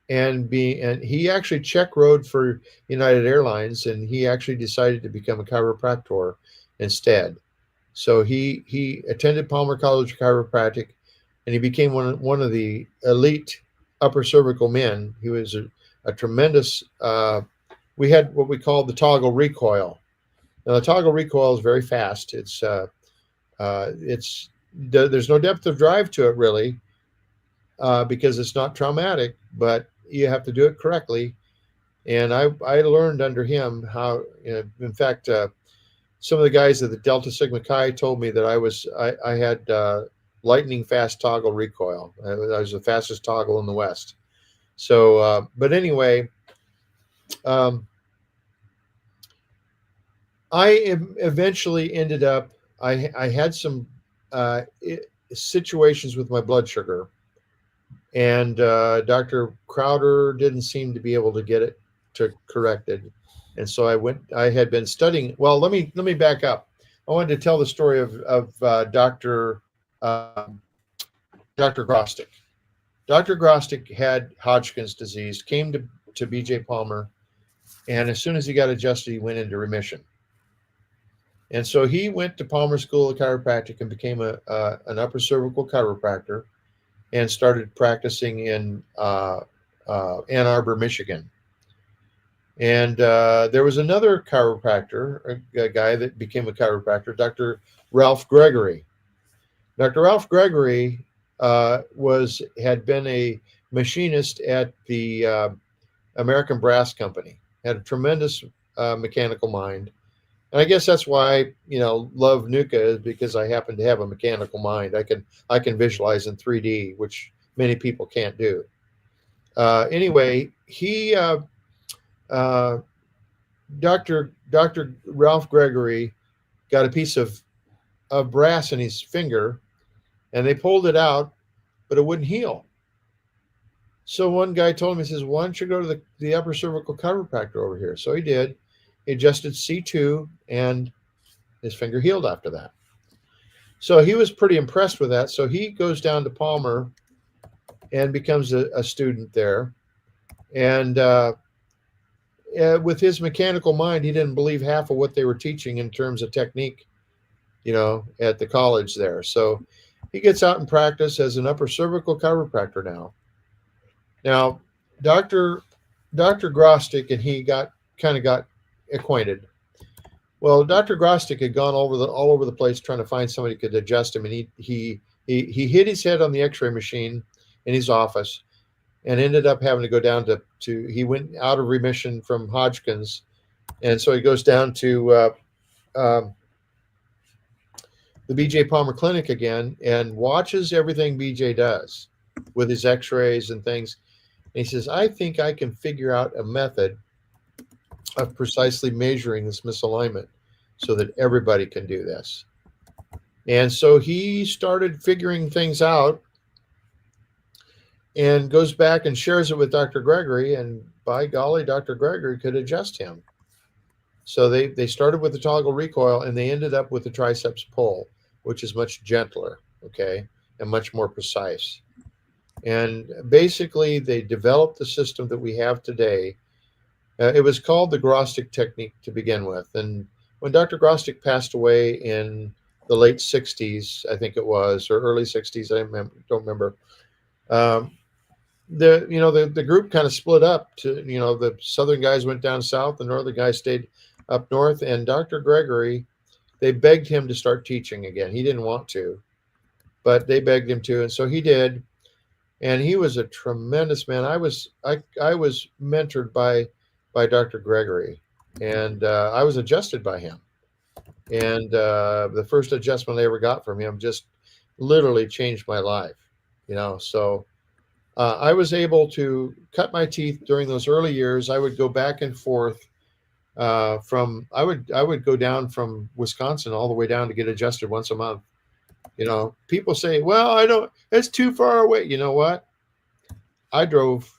and he actually check rode for United Airlines, and he actually decided to become a chiropractor instead. So he attended Palmer College of Chiropractic, and he became one of the elite upper cervical men. He was a tremendous. We had what we called the toggle recoil. Now the toggle recoil is very fast. There's no depth of drive to it really, because it's not traumatic, but you have to do it correctly. And I learned under him how. In fact, some of the guys at the Delta Sigma Chi told me that I had lightning fast toggle recoil. I was the fastest toggle in the West. So, but anyway. I eventually ended up. I had some situations with my blood sugar, and Dr. Crowder didn't seem to be able to get it to correct it, and so I had been studying. Well, let me back up. I wanted to tell the story of Dr. Grostic. Dr. Grostic had Hodgkin's disease, came to B.J. Palmer, and as soon as he got adjusted, he went into remission. And so he went to Palmer School of Chiropractic and became an upper cervical chiropractor, and started practicing in Ann Arbor, Michigan. And there was another chiropractor, a guy that became a chiropractor, Dr. Ralph Gregory. Dr. Ralph Gregory had been a machinist at the American Brass Company, had a tremendous mechanical mind. And I guess that's why love NUCA, is because I happen to have a mechanical mind. I can visualize in 3D, which many people can't do. Anyway, Dr. Ralph Gregory got a piece of brass in his finger, and they pulled it out, but it wouldn't heal. So one guy told him, he says, "Why don't you go to the upper cervical chiropractor over here?" So he did. He adjusted C2, and his finger healed after that. So he was pretty impressed with that. So he goes down to Palmer and becomes a student there. And with his mechanical mind, he didn't believe half of what they were teaching in terms of technique, at the college there. So he gets out and practice as an upper cervical chiropractor now. Now, Dr. Grostic and he got acquainted. Well, Dr. Grostic had gone all over the place trying to find somebody who could adjust him, and he hit his head on the X-ray machine in his office, and ended up having to go down to he went out of remission from Hodgkin's, and so he goes down to the B.J. Palmer Clinic again and watches everything B.J. does with his X-rays and things. And he says, "I think I can figure out a method of precisely measuring this misalignment so that everybody can do this." And so he started figuring things out. and goes back and shares it with Dr. Gregory, and by golly, Dr. Gregory could adjust him. So they started with the toggle recoil, and they ended up with the triceps pull, which is much gentler, okay, and much more precise. And basically, they developed the system that we have today. It was called the Grostic technique to begin with. And when Dr. Grostic passed away in the late 60s, I think it was, or early 60s, I don't remember. The group kind of split up to, the southern guys went down south, the northern guys stayed up north. And Dr. Gregory, they begged him to start teaching again. He didn't want to, but they begged him to. And so he did. And he was a tremendous man. I was mentored by Dr. Gregory, and I was adjusted by him. And the first adjustment I ever got from him just literally changed my life. So I was able to cut my teeth during those early years. I would go back and forth I would go down from Wisconsin all the way down to get adjusted once a month. People say, well, it's too far away. You know what? I drove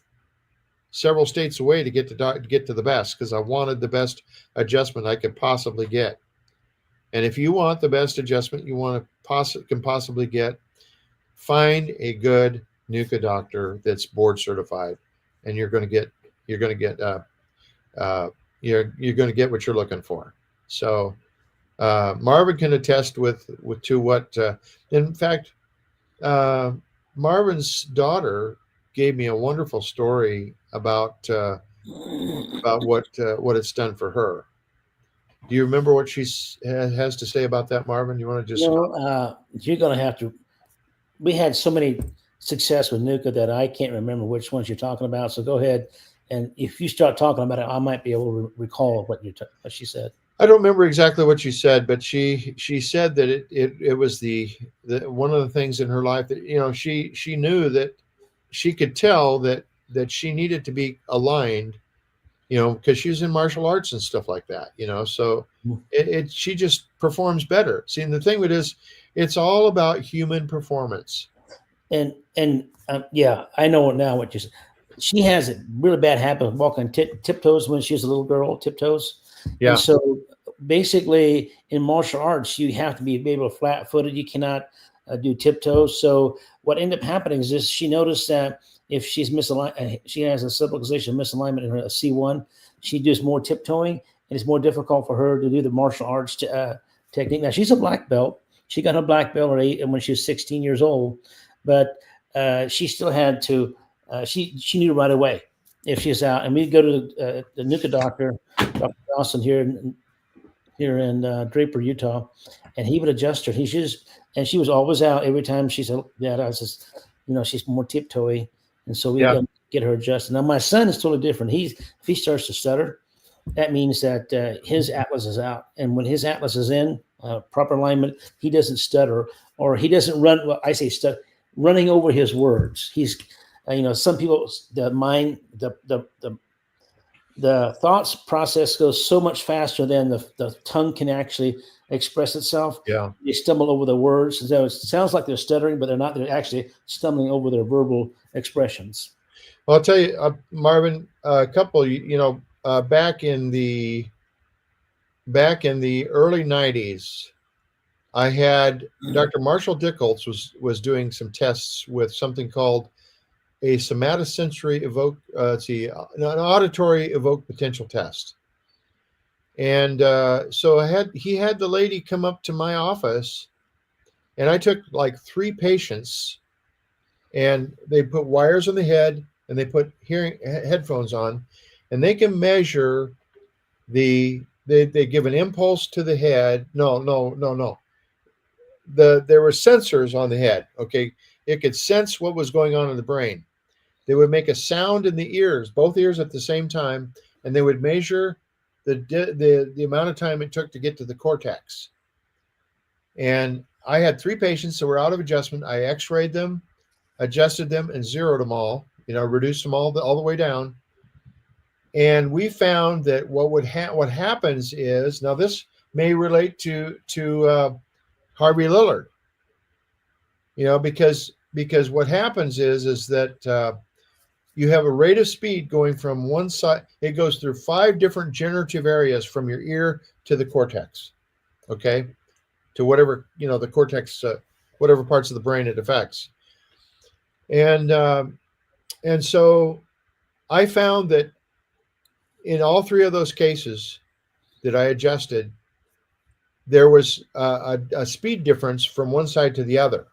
several states away to get to the best, because I wanted the best adjustment I could possibly get. And if you want the best adjustment you can possibly get, find a good NUCA doctor that's board certified, and you're going to get what you're looking for. So Marvin can attest to what. In fact, Marvin's daughter gave me a wonderful story about what it's done for her. Do you remember what she has to say about that, Marvin? You want to just? You're going to have to. We had so many success with NUCA that I can't remember which ones you're talking about. So go ahead, and if you start talking about it, I might be able to recall what she said. I don't remember exactly what she said, but she said that it was the one of the things in her life that she knew that she could tell that she needed to be aligned, because she was in martial arts and stuff like that, so she just performs better. See, and the thing with it is, it's all about human performance. And yeah, I know now what you said. She has a really bad habit of walking tiptoes when she was a little girl, tiptoes. Yeah. And so basically in martial arts, you have to be able to flat-footed. You cannot do tiptoes. So what ended up happening is this: she noticed that if she's misaligned, she has a subluxation misalignment in her C1, she does more tiptoeing, and it's more difficult for her to do the martial arts technique. Now, she's a black belt. She got her black belt when she was 16 years old, but she still had to, she knew right away if she's out. And we'd go to the NUCA doctor, Dr. Dawson here in Draper, Utah, and he would adjust her. And she was always out every time she said, "Dad, I was just, she's more tiptoey." And so we get her adjusted. Now, my son is totally different. If he starts to stutter, that means that his atlas is out. And when his atlas is in proper alignment, he doesn't stutter, or he doesn't run. Well, I say running over his words. He's, some people, the mind, the thoughts process goes so much faster than the tongue can actually express itself. Yeah. They stumble over the words. So it sounds like they're stuttering, but they're not. They're actually stumbling over their verbal expressions. Well, I'll tell you, Marvin, a couple, back in the early 90s, I had Dr. Marshall Dickholtz was doing some tests with something called a somatosensory an auditory evoked potential test. And so he had the lady come up to my office, and I took like 3 patients, and they put wires on the head, and they put headphones on, and they can measure they give an impulse to the head. No. There were sensors on the head. Okay. It could sense what was going on in the brain. They would make a sound in the ears, both ears at the same time, and they would measure the amount of time it took to get to the cortex. And I had 3 patients that were out of adjustment. I x-rayed them, adjusted them, and zeroed them all, reduced them all the way down. And we found that what happens is, now this may relate to Harvey Lillard, because because what happens is that you have a rate of speed going from one side. It goes through 5 different generative areas from your ear to the cortex, okay, to whatever, the cortex, whatever parts of the brain it affects. And so I found that in all 3 of those cases that I adjusted, there was a speed difference from one side to the other.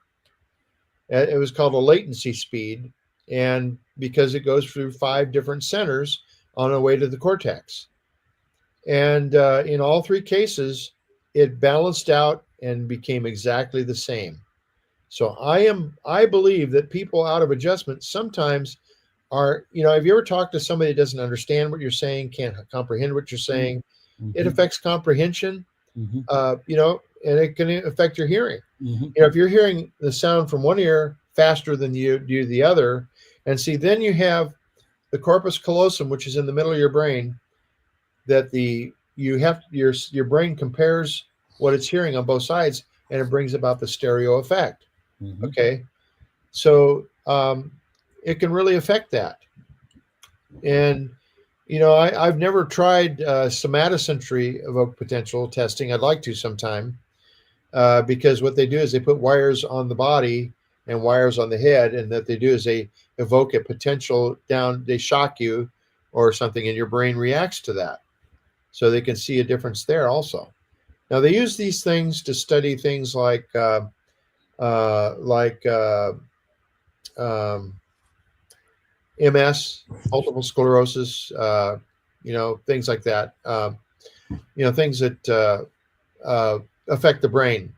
It was called a latency speed, and because it goes through 5 different centers on the way to the cortex. And in all 3 cases, it balanced out and became exactly the same. So I believe that people out of adjustment sometimes are, have you ever talked to somebody that doesn't understand what you're saying, can't comprehend what you're saying? It affects comprehension, and it can affect your hearing. If you're hearing the sound from one ear faster than you do the other, and see, then you have the corpus callosum, which is in the middle of your brain, that your brain compares what it's hearing on both sides, and it brings about the stereo effect. Okay, so it can really affect that. And I've never tried somatosensory evoked potential testing. I'd like to sometime, because what they do is they put wires on the body and wires on the head, and that they do is they evoke a potential down, they shock you or something, and your brain reacts to that. So they can see a difference there also. Now they use these things to study things like MS, multiple sclerosis, things like that. Things that affect the brain.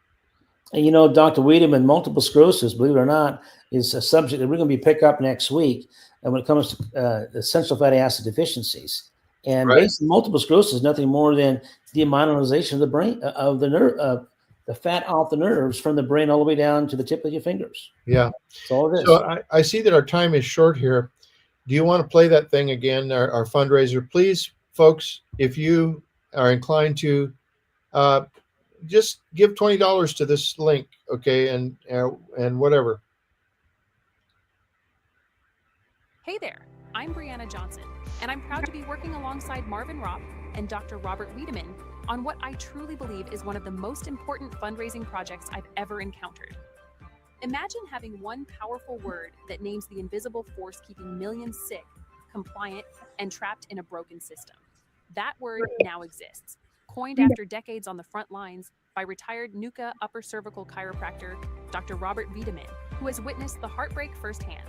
And Dr. Wiedemann, multiple sclerosis, believe it or not, is a subject that we're going to be pick up next week. And when it comes to essential fatty acid deficiencies, and Right. basically multiple sclerosis is nothing more than demineralization of the brain, of the nerve, the fat off the nerves from the brain all the way down to the tip of your fingers. Yeah. That's all it is. So I see that our time is short here. Do you want to play that thing again, our fundraiser? Please, folks, if you are inclined to, just give $20 to this link, okay, and whatever. Hey there, I'm Brianna Johnson, and I'm proud to be working alongside Marvin Ropp and Dr. Robert Wiedemann on what I truly believe is one of the most important fundraising projects I've ever encountered. Imagine having one powerful word that names the invisible force keeping millions sick, compliant, and trapped in a broken system. That word now exists, coined after decades on the front lines by retired NUCA upper cervical chiropractor Dr. Robert Wiedemann, who has witnessed the heartbreak firsthand.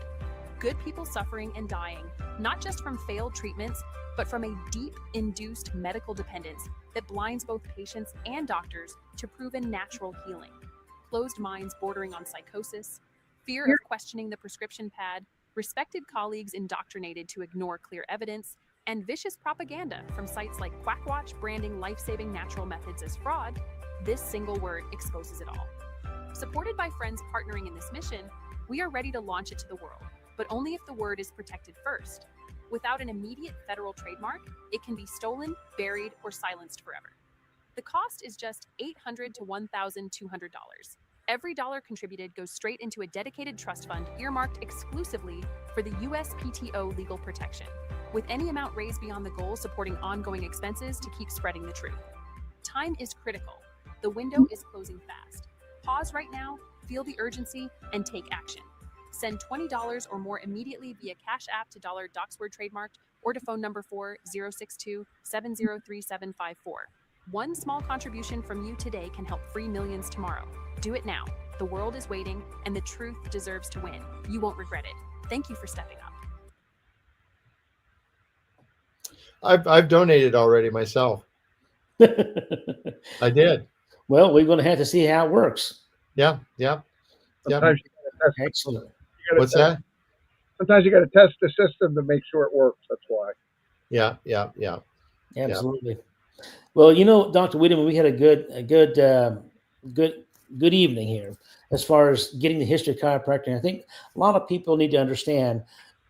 Good people suffering and dying, not just from failed treatments, but from a deep induced medical dependence that blinds both patients and doctors to proven natural healing. Closed minds bordering on psychosis, fear of questioning the prescription pad, respected colleagues indoctrinated to ignore clear evidence, and vicious propaganda from sites like Quackwatch branding life-saving natural methods as fraud. This single word exposes it all. Supported by friends partnering in this mission, we are ready to launch it to the world, but only if the word is protected first. Without an immediate federal trademark, it can be stolen, buried, or silenced forever. The cost is just $800 to $1,200. Every dollar contributed goes straight into a dedicated trust fund earmarked exclusively for the USPTO legal protection, with any amount raised beyond the goal supporting ongoing expenses to keep spreading the truth. Time is critical. The window is closing fast. Pause right now, feel the urgency, and take action. Send $20 or more immediately via Cash App to $Docsword trademarked or to phone number 4062-703754. One small contribution from you today can help free millions tomorrow. Do it now. The world is waiting, and the truth deserves to win. You won't regret it. Thank you for stepping up. I've donated already myself. I did. Well, we're going to have to see how it works. Yeah. Sometimes you gotta test. Excellent. What's that? Sometimes you got to test the system to make sure it works. That's why. Yeah. Absolutely. Well, Dr. Wiedemann, we had a good evening here as far as getting the history of chiropractic. I think a lot of people need to understand,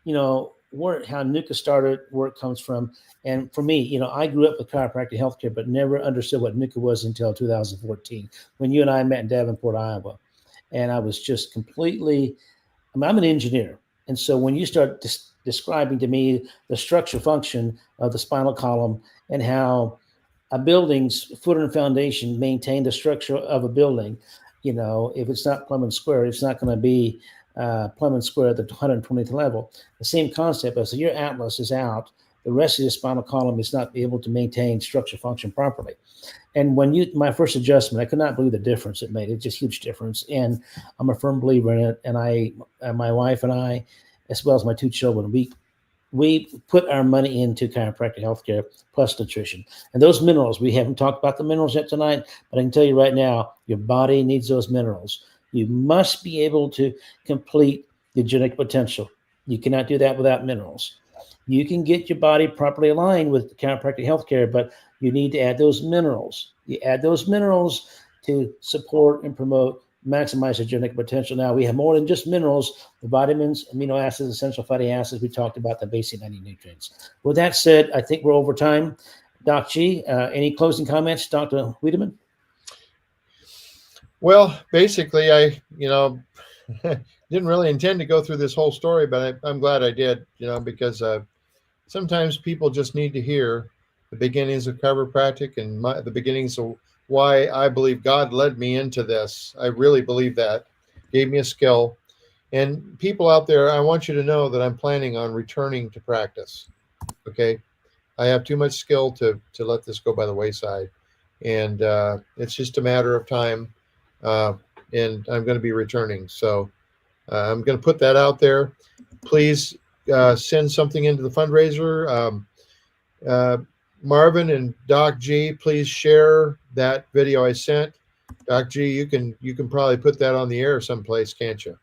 how NUCA started, where it comes from. And for me, I grew up with chiropractic healthcare, but never understood what NUCA was until 2014, when you and I met in Davenport, Iowa. And I was just completely I'm an engineer. And so when you start describing to me the structure function of the spinal column and how a building's footer and foundation maintain the structure of a building, if it's not plumb and square, it's not going to be plumb and square at the 120th level. The same concept as your atlas is out, the rest of the spinal column is not able to maintain structure function properly. And my first adjustment, I could not believe the difference it made. It's just a huge difference. And I'm a firm believer in it. And my wife and I, as well as my 2 children, we put our money into chiropractic healthcare plus nutrition. And those minerals, we haven't talked about the minerals yet tonight, but I can tell you right now, your body needs those minerals. You must be able to complete your genetic potential. You cannot do that without minerals. You can get your body properly aligned with chiropractic healthcare, but you need to add those minerals. You add those minerals to support and promote, maximize the genetic potential. Now, we have more than just minerals, the vitamins, amino acids, essential fatty acids. We talked about the basic 90 nutrients. With that said, I think we're over time. Doc G, any closing comments, Dr. Wiedemann? Well, basically, I didn't really intend to go through this whole story, but I'm glad I did, because sometimes people just need to hear the beginnings of chiropractic and the beginnings of why I believe God led me into this. I really believe that. Gave me a skill. And people out there, I want you to know that I'm planning on returning to practice. Okay? I have too much skill to let this go by the wayside. And it's just a matter of time. And I'm going to be returning. So I'm going to put that out there. Please send something into the fundraiser. Marvin and Doc G, please share that video I sent. Doc G, you can probably put that on the air someplace, can't you?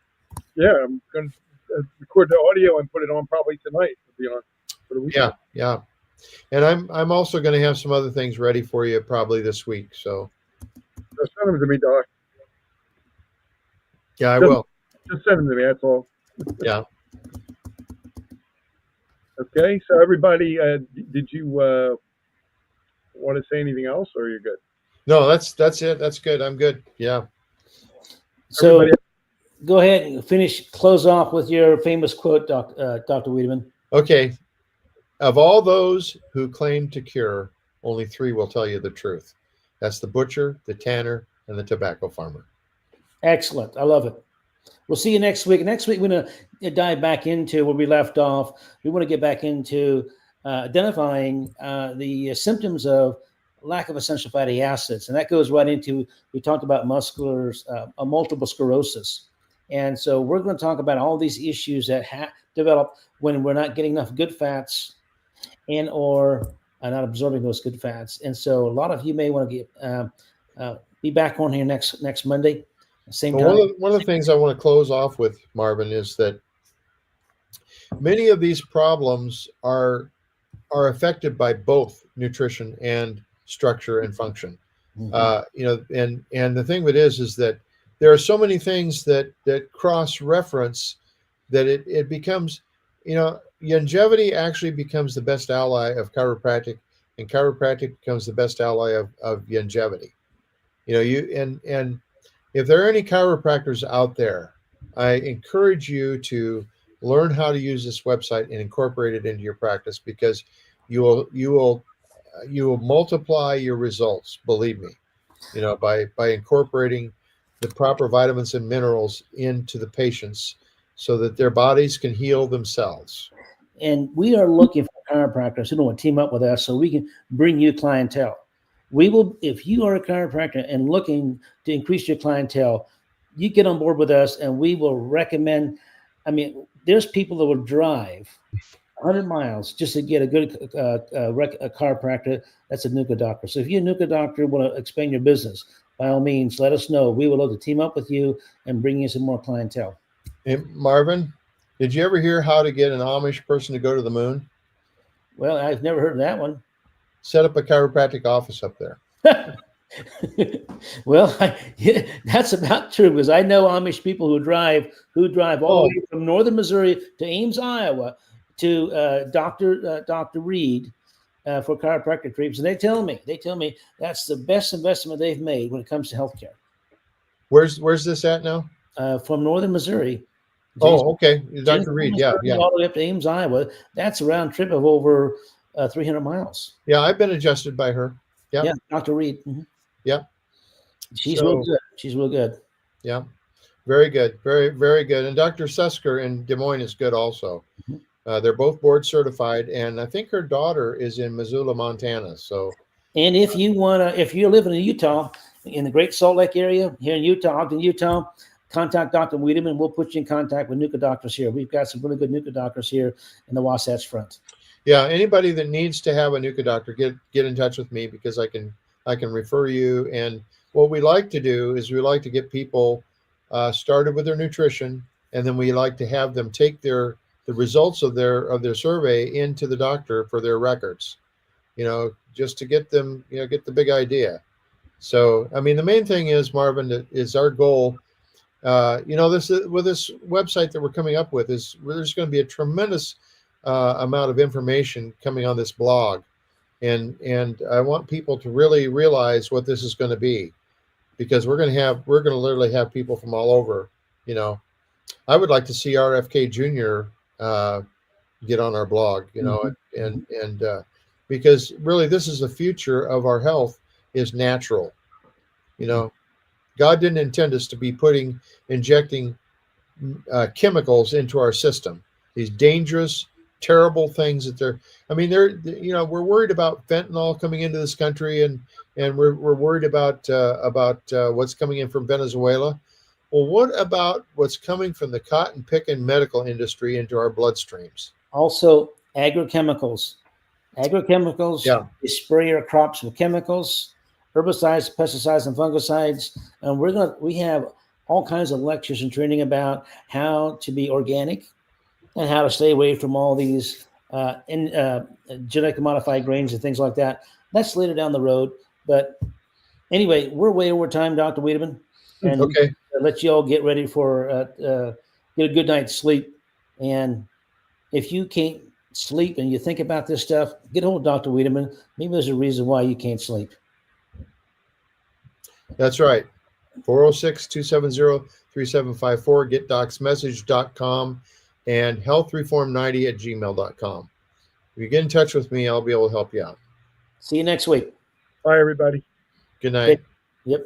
Yeah, I'm going to record the audio and put it on probably tonight. To be on for the weekend. Yeah. And I'm also going to have some other things ready for you probably this week. So send them to me, Doc. Yeah, I will. Just send them to me. That's all. Yeah. Okay, so everybody, did you want to say anything else, or you're good? No, that's it. That's good. I'm good. Yeah. So go ahead and close off with your famous quote, Dr. Wiedemann. Okay. Of all those who claim to cure, only 3 will tell you the truth. That's the butcher, the tanner, and the tobacco farmer. Excellent. I love it. We'll see you next week. Next week, we're going to dive back into where we left off. We want to get back into identifying the symptoms of lack of essential fatty acids. And that goes right into, we talked about multiple sclerosis. And so we're going to talk about all these issues that develop when we're not getting enough good fats and or not absorbing those good fats. And so a lot of you may want to be back on here next Monday. Same time. One of the things I want to close off with, Marvin, is that many of these problems are affected by both nutrition and structure and function. Mm-hmm. And the thing with it is that there are so many things that cross-reference that it becomes, longevity actually becomes the best ally of chiropractic, and chiropractic becomes the best ally of longevity. And if there are any chiropractors out there, I encourage you to learn how to use this website and incorporate it into your practice, because you will multiply your results. Believe me, by incorporating the proper vitamins and minerals into the patients so that their bodies can heal themselves. And we are looking for chiropractors who want to team up with us so we can bring you clientele. We will, if you are a chiropractor and looking to increase your clientele, you get on board with us and we will recommend. I mean, there's people that will drive 100 miles just to get a good a chiropractor that's a NUCA doctor. So if you're a NUCA doctor, want to expand your business, by all means, let us know. We would love to team up with you and bring you some more clientele. Hey, Marvin, did you ever hear how to get an Amish person to go to the moon? Well, I've never heard of that one. Set up a chiropractic office up there. Well, that's about true, because I know Amish people who drive all the way from northern Missouri to Ames, Iowa, to Dr. Reed for chiropractic treatments, and they tell me that's the best investment they've made when it comes to healthcare. Where's this at now? From northern Missouri Oh, okay. Dr. James Reed. Yeah. Yeah. all the way up to Ames, Iowa. That's a round trip of over 300 miles. Yeah. I've been adjusted by her. Yep. Yeah, Dr. Reed. Yep. She's real good. She's real good. Yeah. Very good. Very, very good. And Dr. Susker in Des Moines is good also. They're both board certified. And I think her daughter is in Missoula, Montana. So, and if you if you're living in Utah, in the Great Salt Lake area, here in Utah, Ogden, Utah, contact Dr. Wiedemann. We'll put you in contact with NUCA doctors here. We've got some really good NUCA doctors here in the Wasatch Front. yeah, anybody that needs to have a NUCA doctor, get in touch with me, because I can refer you. And what we like to do is we like to get people started with their nutrition, and then we like to have them take the results of their survey into the doctor for their records, just to get them, get the big idea. So, I mean, the main thing is, Marvin, that is our goal. This with this website that we're coming up with, is there's going to be a tremendous amount of information coming on this blog, and I want people to really realize what this is going to be, because we're going to literally have people from all over. I would like to see RFK Jr. Get on our blog, and because really this is the future of our health, is natural. God didn't intend us to be injecting chemicals into our system. These dangerous, terrible things that we're worried about fentanyl coming into this country, and we're worried about what's coming in from Venezuela. Well, what about what's coming from the cotton picking medical industry into our bloodstreams? Also, agrochemicals. Yeah. They spray our crops with chemicals, herbicides, pesticides, and fungicides. And we have all kinds of lectures and training about how to be organic and how to stay away from all these genetically modified grains and things like that. That's later down the road. But anyway, we're way over time, Dr. Wiedemann. And okay, let you all get ready for get a good night's sleep. And if you can't sleep and you think about this stuff, get hold of Dr. Wiedemann. Maybe there's a reason why you can't sleep. That's right. 406-270-3754, getdocsmessage.com, and healthreform90@gmail.com. If you get in touch with me, I'll be able to help you out. See you next week. Bye, everybody. Good night. Yep.